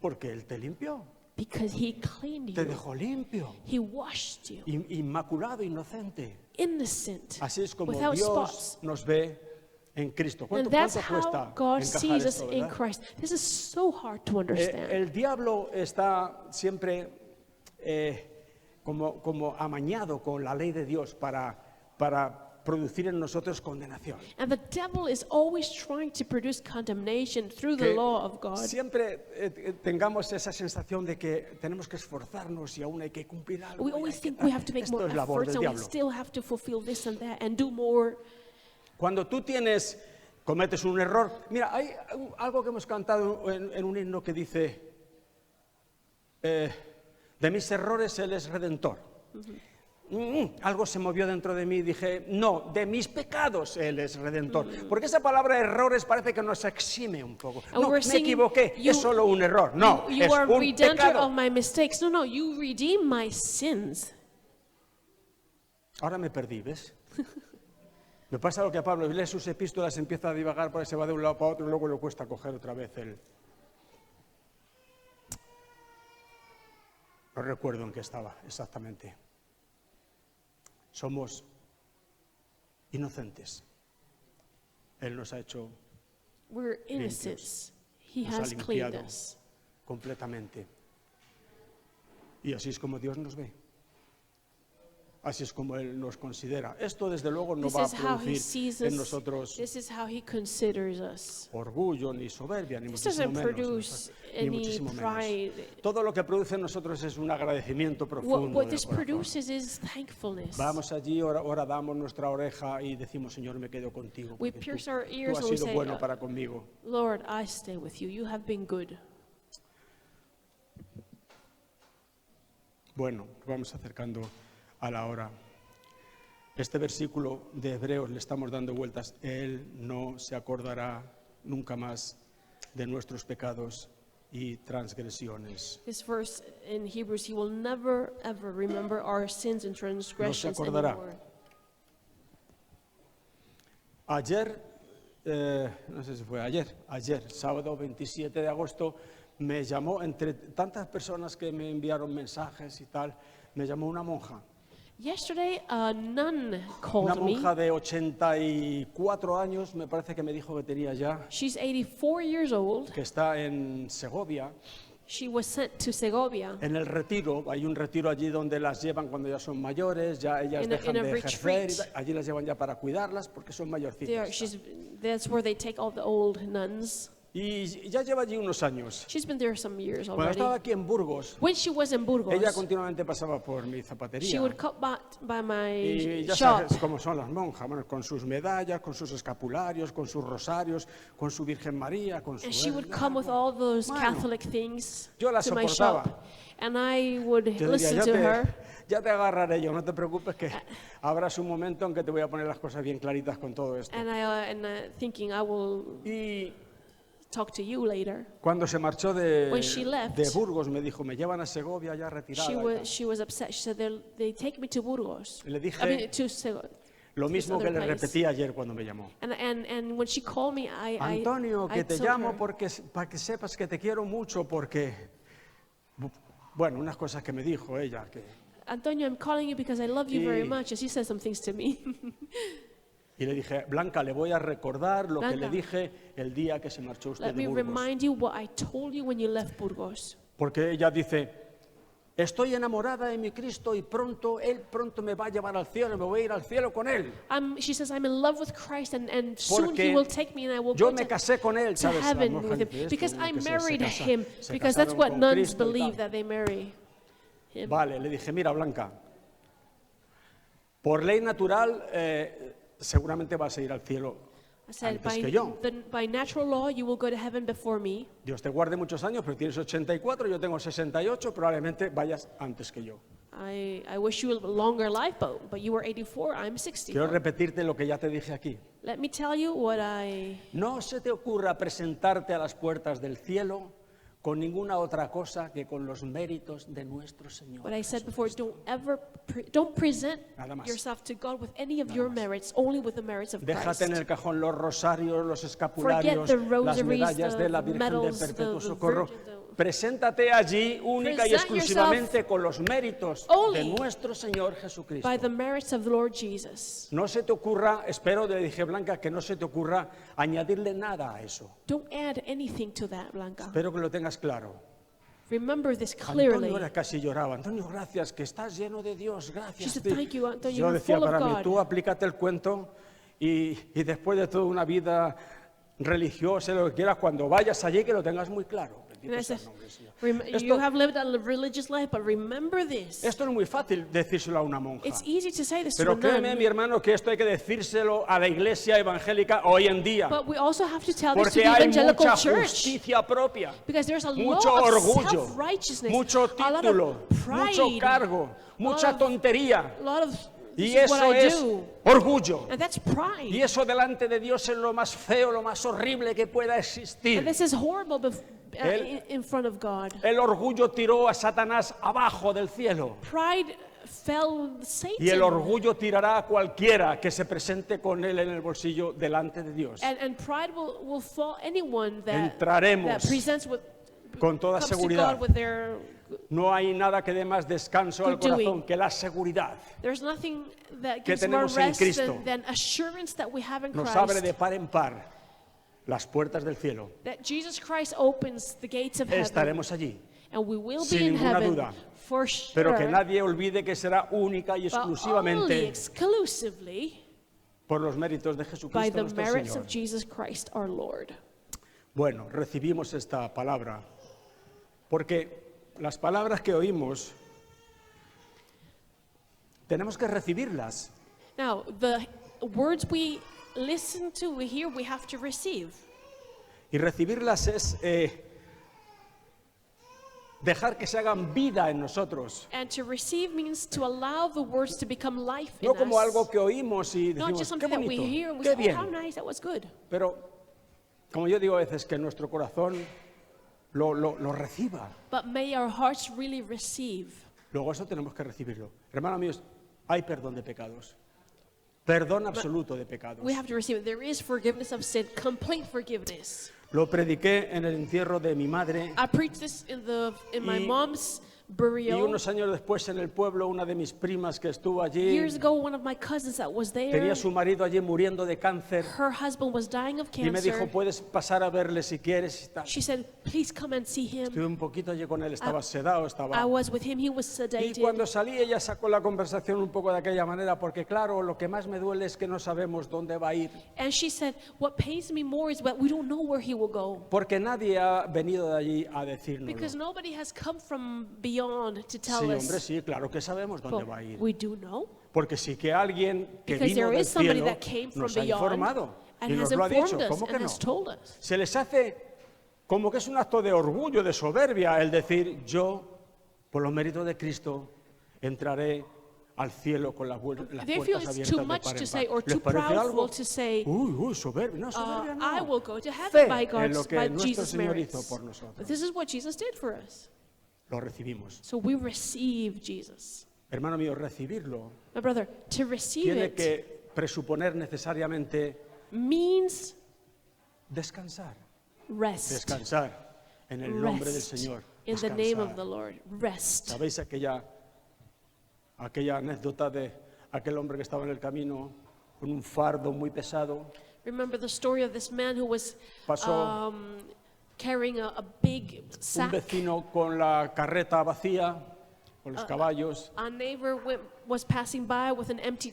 Speaker 1: Porque Él te limpió,
Speaker 2: because he cleaned
Speaker 1: te
Speaker 2: you.
Speaker 1: dejó limpio,
Speaker 2: He washed you.
Speaker 1: inmaculado, inocente.
Speaker 2: Innocent.
Speaker 1: Así es como
Speaker 2: Without
Speaker 1: Dios
Speaker 2: spots.
Speaker 1: nos ve en Cristo.
Speaker 2: And
Speaker 1: ¿Cuánto
Speaker 2: that's
Speaker 1: cuesta
Speaker 2: how God
Speaker 1: encajar
Speaker 2: sees us
Speaker 1: esto,
Speaker 2: in
Speaker 1: verdad?
Speaker 2: Christ. This is so hard to understand.
Speaker 1: El diablo está siempre como amañado con la ley de Dios para producir en nosotros condenación.
Speaker 2: And the devil is always trying to produce condemnation through the
Speaker 1: Que
Speaker 2: law of God.
Speaker 1: siempre tengamos esa sensación de que tenemos que esforzarnos y aún hay que cumplir algo.
Speaker 2: We
Speaker 1: y hay
Speaker 2: always
Speaker 1: que
Speaker 2: think
Speaker 1: tal.
Speaker 2: we have to make
Speaker 1: Esto
Speaker 2: more
Speaker 1: es labor
Speaker 2: efforts
Speaker 1: del
Speaker 2: and we
Speaker 1: diablo.
Speaker 2: still have to fulfill this and that and do more.
Speaker 1: Cuando tú cometes un error, mira, hay algo que hemos cantado en un himno que dice, de mis errores Él es redentor. Algo se movió dentro de mí y dije, no, de mis pecados Él es redentor. Porque esa palabra errores parece que nos exime un poco.
Speaker 2: And
Speaker 1: No,
Speaker 2: we're
Speaker 1: me
Speaker 2: singing,
Speaker 1: equivoqué, es solo un error. No,
Speaker 2: you
Speaker 1: es
Speaker 2: are
Speaker 1: un
Speaker 2: redemptor
Speaker 1: pecado.
Speaker 2: of my mistakes. No, you redeem my sins.
Speaker 1: Ahora me perdí, ¿ves? Me pasa lo que a Pablo, lee sus epístolas, empieza a divagar, por ahí se va de un lado para otro y luego le cuesta coger otra vez el... No recuerdo en qué estaba exactamente. Somos inocentes. Él nos ha hecho
Speaker 2: We're innocents. He
Speaker 1: nos ha
Speaker 2: has cleaned
Speaker 1: limpiado
Speaker 2: us.
Speaker 1: completamente. Y así es como Dios nos ve. Así es como Él nos considera. Esto desde luego no
Speaker 2: This
Speaker 1: va a
Speaker 2: is how he
Speaker 1: producir
Speaker 2: sees
Speaker 1: en
Speaker 2: us.
Speaker 1: nosotros
Speaker 2: This is how he considers us.
Speaker 1: orgullo, ni soberbia, ni
Speaker 2: This
Speaker 1: muchísimo
Speaker 2: doesn't
Speaker 1: menos.
Speaker 2: produce
Speaker 1: Ni
Speaker 2: any
Speaker 1: muchísimo menos.
Speaker 2: pride.
Speaker 1: Todo lo que produce en nosotros es un agradecimiento profundo.
Speaker 2: What
Speaker 1: del
Speaker 2: this
Speaker 1: corazón.
Speaker 2: produces is thankfulness.
Speaker 1: Vamos allí, ahora damos nuestra oreja y decimos, Señor, me quedo contigo.
Speaker 2: We
Speaker 1: porque
Speaker 2: pierce
Speaker 1: tú,
Speaker 2: our
Speaker 1: tú
Speaker 2: ears
Speaker 1: has
Speaker 2: and we
Speaker 1: sido
Speaker 2: say,
Speaker 1: bueno para conmigo.
Speaker 2: Lord, I stay with you. You have been good.
Speaker 1: Bueno, vamos acercando a la hora. Este versículo de Hebreos le estamos dando vueltas. Él no se acordará nunca más de nuestros pecados y transgresiones.
Speaker 2: This verse in Hebrews, he will never ever remember our sins and transgressions
Speaker 1: acordará.
Speaker 2: anymore.
Speaker 1: Ayer, no sé si fue ayer, sábado 27 de agosto, me llamó, entre tantas personas que me enviaron mensajes y tal, me llamó una monja.
Speaker 2: Yesterday, a nun
Speaker 1: Una
Speaker 2: called me.
Speaker 1: monja de 84 años, me parece que me dijo que tenía ya,
Speaker 2: She's 84 years old.
Speaker 1: que está en Segovia,
Speaker 2: She was sent to Segovia
Speaker 1: en el retiro. Hay un retiro allí donde las llevan cuando ya son mayores, ya ellas
Speaker 2: In a-
Speaker 1: dejan
Speaker 2: in a
Speaker 1: de ejercer,
Speaker 2: retreat.
Speaker 1: allí las llevan ya para cuidarlas porque son mayorcitas.
Speaker 2: that's where they take all the old nuns.
Speaker 1: Y ya lleva allí unos años.
Speaker 2: She's been there some years
Speaker 1: Cuando
Speaker 2: already.
Speaker 1: estaba aquí en Burgos,
Speaker 2: When she was in Burgos,
Speaker 1: ella continuamente pasaba por mi
Speaker 2: she
Speaker 1: zapatería.
Speaker 2: would come by my
Speaker 1: Y ya
Speaker 2: shop.
Speaker 1: sabes cómo son las monjas, bueno, con sus medallas, con sus escapularios, con sus rosarios, con su Virgen María, con su...
Speaker 2: And she would come with all those
Speaker 1: Bueno,
Speaker 2: Catholic things
Speaker 1: yo la
Speaker 2: to my
Speaker 1: soportaba.
Speaker 2: shop. And I would
Speaker 1: Yo diría,
Speaker 2: listen to her.
Speaker 1: ya te agarraré yo, no te preocupes que habrá un momento en que te voy a poner las cosas bien claritas con todo esto.
Speaker 2: And thinking I will
Speaker 1: Y
Speaker 2: talk to you later.
Speaker 1: cuando se marchó de
Speaker 2: When she left,
Speaker 1: Burgos me dijo, me llevan a Segovia ya retirada.
Speaker 2: She was upset. She said, they take me to Burgos.
Speaker 1: Y le dije
Speaker 2: I mean, to Segovia.
Speaker 1: lo mismo
Speaker 2: other
Speaker 1: que le
Speaker 2: place.
Speaker 1: repetí ayer cuando me llamó.
Speaker 2: And when she called me,
Speaker 1: Antonio,
Speaker 2: I
Speaker 1: que te
Speaker 2: told
Speaker 1: llamo
Speaker 2: her,
Speaker 1: porque, para que sepas que te quiero mucho, porque, bueno, unas cosas que me dijo ella, que,
Speaker 2: Antonio, I'm calling you because I love you very
Speaker 1: Y-
Speaker 2: much. And she said some things to me.
Speaker 1: y le dije, Blanca, le voy a recordar lo que le
Speaker 2: Blanca,
Speaker 1: dije el día que se marchó usted
Speaker 2: Let
Speaker 1: de
Speaker 2: me
Speaker 1: Burgos.
Speaker 2: remind you what I told you when you left Burgos.
Speaker 1: Porque ella dice, estoy enamorada de mi Cristo y Él pronto me va a llevar al cielo, me voy a ir al cielo con Él.
Speaker 2: She says, I'm in love with Christ and soon
Speaker 1: Porque
Speaker 2: he will take me and I will
Speaker 1: yo
Speaker 2: go
Speaker 1: me
Speaker 2: to
Speaker 1: casé con Él,
Speaker 2: to
Speaker 1: ¿sabes? La
Speaker 2: heaven
Speaker 1: monja
Speaker 2: with him.
Speaker 1: dice esto,
Speaker 2: Because
Speaker 1: como
Speaker 2: I
Speaker 1: que
Speaker 2: married
Speaker 1: casa-
Speaker 2: him.
Speaker 1: se
Speaker 2: Because that's
Speaker 1: casaron
Speaker 2: what
Speaker 1: con
Speaker 2: nuns
Speaker 1: Cristo y
Speaker 2: believe,
Speaker 1: tal.
Speaker 2: that they marry him.
Speaker 1: Vale, le dije, mira, Blanca, por ley natural seguramente vas a ir al cielo
Speaker 2: I said,
Speaker 1: antes que yo.
Speaker 2: by natural law, you will go to heaven before me.
Speaker 1: Dios te guarde muchos años, pero tienes 84, yo tengo 68, probablemente vayas antes que yo.
Speaker 2: I wish you a longer life, but you were 84, I'm
Speaker 1: Quiero
Speaker 2: 64.
Speaker 1: repetirte lo que ya te dije aquí.
Speaker 2: Let me tell you what I...
Speaker 1: No se te ocurra presentarte a las puertas del cielo con ninguna otra cosa que con los méritos de nuestro Señor.
Speaker 2: What I said before, don't present
Speaker 1: Nada más.
Speaker 2: yourself to God with any of your merits, only with the merits of
Speaker 1: Déjate en
Speaker 2: Christ.
Speaker 1: el cajón los rosarios, los
Speaker 2: Forget
Speaker 1: escapularios,
Speaker 2: the
Speaker 1: las
Speaker 2: rosaries,
Speaker 1: medallas de la
Speaker 2: the
Speaker 1: Virgen
Speaker 2: medals,
Speaker 1: del Perpetuo
Speaker 2: the
Speaker 1: Socorro.
Speaker 2: Virgin,
Speaker 1: Preséntate allí única y
Speaker 2: Present
Speaker 1: exclusivamente con los méritos de
Speaker 2: only
Speaker 1: nuestro Señor Jesucristo.
Speaker 2: by the merits of the Lord Jesus.
Speaker 1: No se te ocurra, espero, le dije Blanca, que no se te ocurra añadirle nada a eso.
Speaker 2: Don't add anything to that, Blanca.
Speaker 1: Espero que lo tengas claro.
Speaker 2: Remember this
Speaker 1: Antonio
Speaker 2: clearly.
Speaker 1: era casi lloraba. Antonio, gracias, que estás lleno de Dios,
Speaker 2: She
Speaker 1: gracias.
Speaker 2: said,
Speaker 1: tío".
Speaker 2: "Thank you, Antonio,
Speaker 1: Yo
Speaker 2: you're
Speaker 1: decía
Speaker 2: full of
Speaker 1: para mí,
Speaker 2: God."
Speaker 1: tú aplícate el cuento y después de toda una vida religiosa, lo que quieras, cuando vayas allí que lo tengas muy claro. Bendito
Speaker 2: And I
Speaker 1: sea
Speaker 2: said,
Speaker 1: el nombre del Señor.
Speaker 2: You have lived a religious life, but remember this.
Speaker 1: Esto no es muy fácil decírselo a una monja.
Speaker 2: It's easy to say this to
Speaker 1: Pero
Speaker 2: a
Speaker 1: créeme, mi
Speaker 2: nun,
Speaker 1: hermano, que esto hay que decírselo a la iglesia evangélica hoy en día.
Speaker 2: but we also have to tell this to
Speaker 1: Porque
Speaker 2: the
Speaker 1: hay
Speaker 2: evangelical
Speaker 1: mucha
Speaker 2: church.
Speaker 1: justicia propia,
Speaker 2: Because there's a
Speaker 1: mucho
Speaker 2: lot of
Speaker 1: orgullo,
Speaker 2: self-righteousness,
Speaker 1: mucho
Speaker 2: a lot
Speaker 1: título,
Speaker 2: of pride,
Speaker 1: mucho cargo, mucha
Speaker 2: of-
Speaker 1: tontería.
Speaker 2: a lot of
Speaker 1: Y
Speaker 2: this is what
Speaker 1: eso
Speaker 2: I
Speaker 1: es
Speaker 2: do.
Speaker 1: orgullo.
Speaker 2: And that's
Speaker 1: Y
Speaker 2: pride.
Speaker 1: eso delante de Dios es lo más feo, lo más horrible que pueda
Speaker 2: And
Speaker 1: existir.
Speaker 2: this is horrible
Speaker 1: El-
Speaker 2: in front of God.
Speaker 1: El orgullo tiró a Satanás abajo del cielo.
Speaker 2: Pride fell
Speaker 1: Y el
Speaker 2: Satan.
Speaker 1: orgullo tirará a cualquiera que se presente con él en el bolsillo delante de Dios.
Speaker 2: And pride will fall anyone that
Speaker 1: Entraremos
Speaker 2: presents with
Speaker 1: con toda
Speaker 2: comes to
Speaker 1: seguridad.
Speaker 2: God with their
Speaker 1: No hay nada que dé más descanso al
Speaker 2: Good doing.
Speaker 1: corazón que la seguridad.
Speaker 2: There's nothing that
Speaker 1: que
Speaker 2: gives more
Speaker 1: tenemos en
Speaker 2: rest
Speaker 1: Cristo.
Speaker 2: than assurance that we have in
Speaker 1: Nos abre
Speaker 2: Christ.
Speaker 1: de par en par las puertas del cielo.
Speaker 2: That Jesus Christ opens the gates of heaven.
Speaker 1: Estaremos allí.
Speaker 2: And we will
Speaker 1: sin
Speaker 2: be in
Speaker 1: ninguna
Speaker 2: heaven
Speaker 1: duda.
Speaker 2: for sure.
Speaker 1: Pero que nadie olvide que será única y
Speaker 2: but only
Speaker 1: exclusivamente
Speaker 2: exclusively
Speaker 1: por los méritos de
Speaker 2: by
Speaker 1: Jesucristo
Speaker 2: the
Speaker 1: nuestro
Speaker 2: merits
Speaker 1: Señor.
Speaker 2: of Jesus Christ our Lord.
Speaker 1: Bueno, recibimos esta palabra porque las palabras que oímos tenemos que recibirlas.
Speaker 2: Now, the words we listen to, we hear, we have to receive.
Speaker 1: Y recibirlas es dejar que se hagan vida en nosotros.
Speaker 2: And to receive means to allow the words to become life in
Speaker 1: No como
Speaker 2: us.
Speaker 1: algo que oímos y
Speaker 2: Not just
Speaker 1: decimos, qué
Speaker 2: something that we
Speaker 1: bonito,
Speaker 2: hear and we
Speaker 1: qué
Speaker 2: say, oh, how
Speaker 1: bien.
Speaker 2: nice, that was good.
Speaker 1: Pero, como yo digo a veces, que nuestro corazón lo reciba.
Speaker 2: But may our hearts really receive.
Speaker 1: Luego eso tenemos que recibirlo. Hermanos míos, hay perdón de pecados. Perdón absoluto de pecados.
Speaker 2: We have to receive it. There is forgiveness of sin, complete forgiveness.
Speaker 1: Lo prediqué en el entierro de mi madre
Speaker 2: I preached this in my
Speaker 1: Y-
Speaker 2: mom's
Speaker 1: y
Speaker 2: burial.
Speaker 1: unos años después en el pueblo una de mis primas que estuvo allí
Speaker 2: Years ago, one of my cousins that was there,
Speaker 1: tenía a su marido allí muriendo de cáncer
Speaker 2: her husband was dying of
Speaker 1: y me dijo,
Speaker 2: cancer.
Speaker 1: puedes pasar a verle si quieres y tal.
Speaker 2: She said, please come and see him.
Speaker 1: Estuve un poquito allí con él, estaba sedado,
Speaker 2: I
Speaker 1: estaba...
Speaker 2: was with him, he was
Speaker 1: Y
Speaker 2: sedated.
Speaker 1: cuando salí ella sacó la conversación un poco de aquella manera porque claro, lo que más me duele es que no sabemos dónde va a ir.
Speaker 2: And she said, what pains me more is that we don't know where he will go.
Speaker 1: Porque nadie ha venido de allí a decirnos.
Speaker 2: Because nobody has come from beyond to tell
Speaker 1: Sí,
Speaker 2: us.
Speaker 1: hombre, sí, claro que sabemos dónde
Speaker 2: But
Speaker 1: va a ir.
Speaker 2: we do know.
Speaker 1: Porque sí que alguien que
Speaker 2: Because
Speaker 1: vino
Speaker 2: there
Speaker 1: del
Speaker 2: is somebody
Speaker 1: cielo
Speaker 2: that came from
Speaker 1: nos ha
Speaker 2: beyond
Speaker 1: informado
Speaker 2: and
Speaker 1: y
Speaker 2: has
Speaker 1: nos lo ha dicho.
Speaker 2: informed us
Speaker 1: ¿Cómo que
Speaker 2: and
Speaker 1: no?
Speaker 2: has told us.
Speaker 1: Se les hace como que es un acto de orgullo, de soberbia, el decir, yo, por los méritos de Cristo, entraré al cielo con las
Speaker 2: They feel
Speaker 1: puertas
Speaker 2: it's too
Speaker 1: abiertas de
Speaker 2: much
Speaker 1: par
Speaker 2: to
Speaker 1: en
Speaker 2: say
Speaker 1: par.
Speaker 2: or
Speaker 1: ¿Les
Speaker 2: too
Speaker 1: parece algo?
Speaker 2: proudful to say,
Speaker 1: Uy, soberbia. No, soberbia no.
Speaker 2: I will go to heaven
Speaker 1: Fe
Speaker 2: by
Speaker 1: en lo
Speaker 2: God's,
Speaker 1: que
Speaker 2: by
Speaker 1: nuestro
Speaker 2: Jesus'
Speaker 1: Señor
Speaker 2: merits.
Speaker 1: hizo por
Speaker 2: But
Speaker 1: nosotros.
Speaker 2: this is what Jesus did for us.
Speaker 1: Lo recibimos.
Speaker 2: So we receive Jesus.
Speaker 1: Hermano mío, recibirlo
Speaker 2: My brother, to receive
Speaker 1: tiene
Speaker 2: it
Speaker 1: que presuponer necesariamente
Speaker 2: means
Speaker 1: descansar.
Speaker 2: rest.
Speaker 1: Descansar en el nombre del
Speaker 2: Rest
Speaker 1: Señor.
Speaker 2: in the name of
Speaker 1: Descansar.
Speaker 2: the Lord. Rest.
Speaker 1: ¿Sabéis aquella anécdota de aquel hombre que estaba en el camino con un fardo muy pesado?
Speaker 2: Remember the story of this man who was
Speaker 1: Pasó
Speaker 2: carrying a big
Speaker 1: un
Speaker 2: sack.
Speaker 1: vecino con la carreta vacía, con los caballos,
Speaker 2: A neighbor was passing by with an empty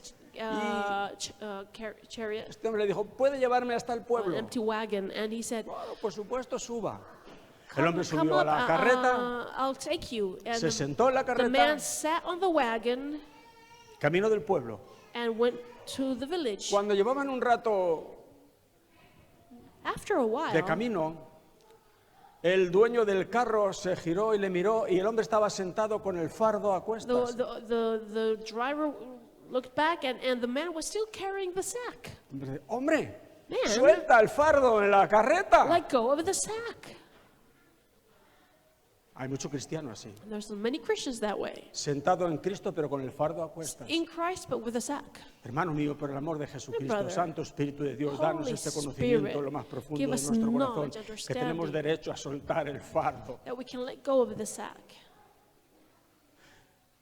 Speaker 2: chariot,
Speaker 1: este hombre le dijo, ¿puede llevarme hasta el
Speaker 2: an
Speaker 1: pueblo?
Speaker 2: empty wagon, and he said,
Speaker 1: Claro, por supuesto, suba. El
Speaker 2: come,
Speaker 1: hombre
Speaker 2: come
Speaker 1: subió a
Speaker 2: up,
Speaker 1: la carreta,
Speaker 2: I'll take you. And
Speaker 1: se sentó en la
Speaker 2: the
Speaker 1: carreta,
Speaker 2: man sat on the wagon
Speaker 1: camino del pueblo.
Speaker 2: and went to the village.
Speaker 1: Cuando llevaban un rato
Speaker 2: After a while,
Speaker 1: de camino, el dueño del carro se giró y le miró y el hombre estaba sentado con el fardo a cuestas.
Speaker 2: the driver looked back, and the man was still carrying the sack.
Speaker 1: Hombre,
Speaker 2: Man.
Speaker 1: suelta el fardo en la carreta.
Speaker 2: Let go of the sack.
Speaker 1: Hay mucho cristiano así,
Speaker 2: And there's many Christians that way.
Speaker 1: sentado en Cristo pero con el fardo a cuestas.
Speaker 2: In Christ, but with a sack.
Speaker 1: Hermano mío, por el amor de Jesucristo,
Speaker 2: brother,
Speaker 1: Santo Espíritu de Dios, danos
Speaker 2: Holy
Speaker 1: este conocimiento
Speaker 2: Spirit,
Speaker 1: lo más profundo
Speaker 2: give
Speaker 1: de
Speaker 2: us
Speaker 1: nuestro corazón,
Speaker 2: knowledge,
Speaker 1: que tenemos
Speaker 2: understanding.
Speaker 1: derecho a soltar el fardo.
Speaker 2: That we can let go of the sack.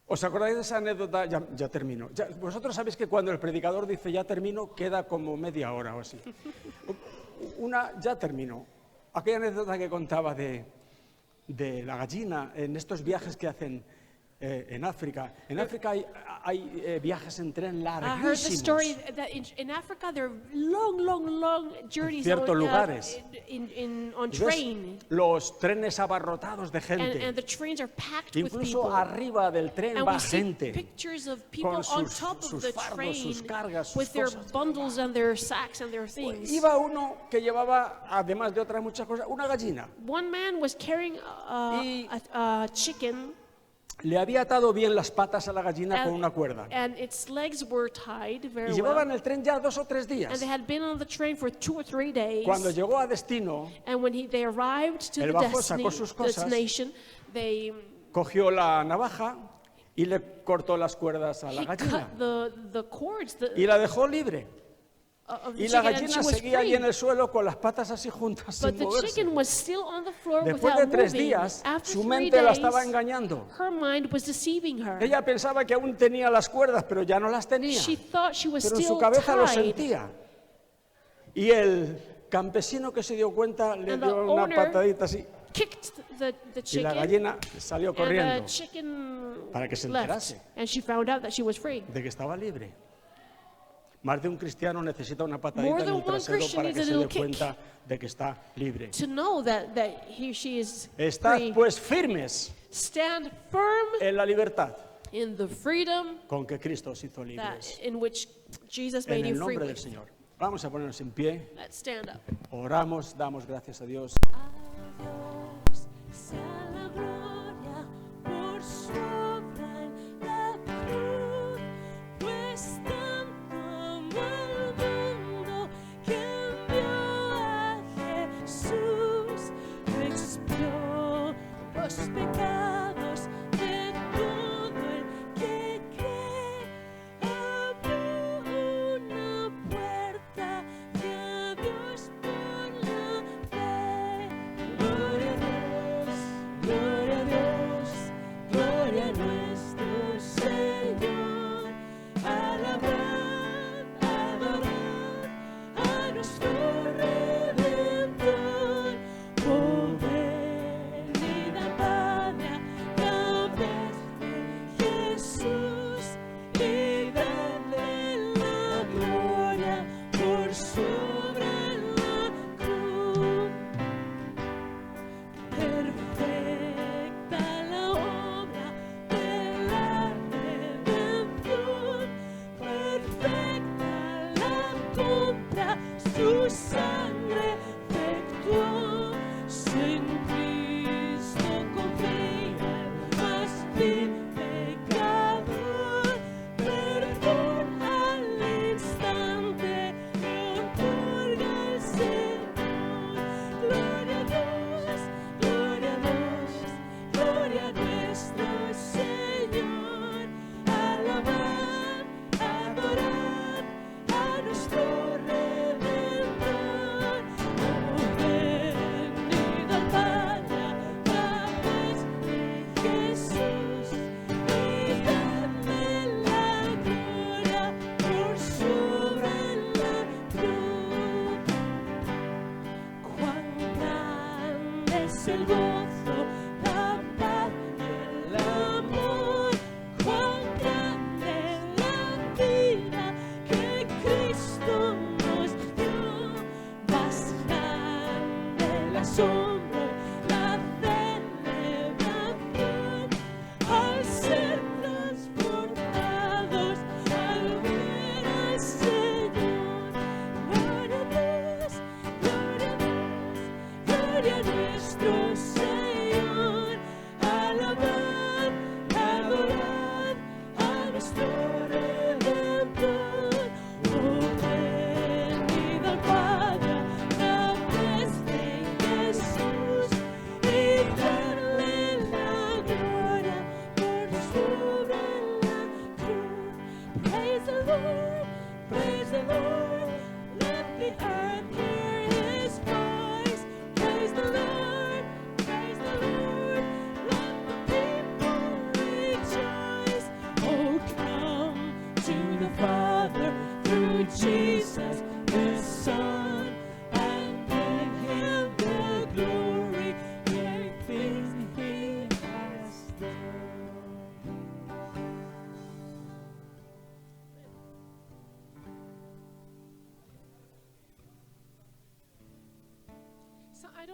Speaker 1: ¿Os acordáis de esa anécdota? Ya termino. Vosotros sabéis que cuando el predicador dice ya termino, queda como media hora o así. Ya termino. Aquella anécdota que contaba de de la gallina en estos viajes que hacen en África. En África hay viajes en tren
Speaker 2: I heard the story
Speaker 1: larguísimos.
Speaker 2: that in Africa there are long journeys
Speaker 1: ciertos lugares.
Speaker 2: on
Speaker 1: Y ves
Speaker 2: train,
Speaker 1: los trenes abarrotados de
Speaker 2: and
Speaker 1: gente.
Speaker 2: the trains are packed with
Speaker 1: Incluso
Speaker 2: people.
Speaker 1: arriba del tren
Speaker 2: And
Speaker 1: va
Speaker 2: we see
Speaker 1: gente
Speaker 2: pictures of people
Speaker 1: con
Speaker 2: on
Speaker 1: sus-
Speaker 2: top of
Speaker 1: sus
Speaker 2: the
Speaker 1: fardos,
Speaker 2: train
Speaker 1: sus cargas, sus
Speaker 2: with their
Speaker 1: cosas.
Speaker 2: bundles and their sacks and their things.
Speaker 1: Iba uno que llevaba, además de otras muchas cosas, una gallina.
Speaker 2: One man was carrying
Speaker 1: Y-
Speaker 2: a chicken,
Speaker 1: Le había atado bien las patas a la gallina con una cuerda.
Speaker 2: and its legs were tied
Speaker 1: Y
Speaker 2: very
Speaker 1: llevaban
Speaker 2: well.
Speaker 1: el tren ya 2 o 3
Speaker 2: And
Speaker 1: días.
Speaker 2: they had been on the train for 2 or 3 days.
Speaker 1: Cuando llegó a destino,
Speaker 2: And when they arrived to
Speaker 1: Él
Speaker 2: the
Speaker 1: bajó, sacó sus cosas.
Speaker 2: destination, they
Speaker 1: cogió la navaja y le cortó las cuerdas a la
Speaker 2: he
Speaker 1: gallina.
Speaker 2: cut the cords
Speaker 1: Y la dejó libre.
Speaker 2: of the
Speaker 1: Y la
Speaker 2: chicken, and she
Speaker 1: gallina
Speaker 2: was
Speaker 1: seguía ahí
Speaker 2: free.
Speaker 1: en el suelo con las patas así juntas sin
Speaker 2: But the
Speaker 1: moverse.
Speaker 2: chicken was still on the floor
Speaker 1: Después de
Speaker 2: without
Speaker 1: 3
Speaker 2: moving.
Speaker 1: días,
Speaker 2: After
Speaker 1: su
Speaker 2: 3
Speaker 1: mente la
Speaker 2: days,
Speaker 1: estaba engañando.
Speaker 2: her mind was deceiving her.
Speaker 1: Ella pensaba que aún tenía las cuerdas, pero ya no las tenía.
Speaker 2: She thought she was
Speaker 1: Pero en su
Speaker 2: still
Speaker 1: cabeza lo
Speaker 2: tied.
Speaker 1: sentía. Y el campesino que se dio cuenta le
Speaker 2: And the
Speaker 1: dio una
Speaker 2: owner
Speaker 1: patadita así.
Speaker 2: Kicked the
Speaker 1: Y la
Speaker 2: chicken,
Speaker 1: gallina salió
Speaker 2: and
Speaker 1: corriendo
Speaker 2: the chicken
Speaker 1: para que se
Speaker 2: left.
Speaker 1: enterase
Speaker 2: And she found out that she was free.
Speaker 1: de que estaba libre. Más de un cristiano necesita una patadita
Speaker 2: More
Speaker 1: en
Speaker 2: than
Speaker 1: el
Speaker 2: one
Speaker 1: trasero
Speaker 2: Christian
Speaker 1: para que
Speaker 2: needs a
Speaker 1: se dé
Speaker 2: little kick.
Speaker 1: cuenta de que está libre.
Speaker 2: To know that she is
Speaker 1: Estad
Speaker 2: free.
Speaker 1: pues firmes
Speaker 2: Stand firm
Speaker 1: en la libertad
Speaker 2: in the freedom
Speaker 1: con que Cristo os hizo
Speaker 2: that
Speaker 1: libres.
Speaker 2: in which Jesus
Speaker 1: En
Speaker 2: made
Speaker 1: el
Speaker 2: you free
Speaker 1: nombre del
Speaker 2: with.
Speaker 1: Señor. Vamos a ponernos en pie.
Speaker 2: Let's stand up.
Speaker 1: Oramos, damos gracias a Dios.
Speaker 3: A Dios sea la gloria por su obra en la cruz, pues tanto amó al mundo que envió a Jesús, que expió los pecados de todo el que cree. Abrió una puerta hacia Dios por la fe.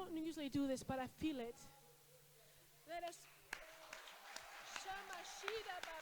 Speaker 2: don't usually do this, but I feel it. Let us. Shamashida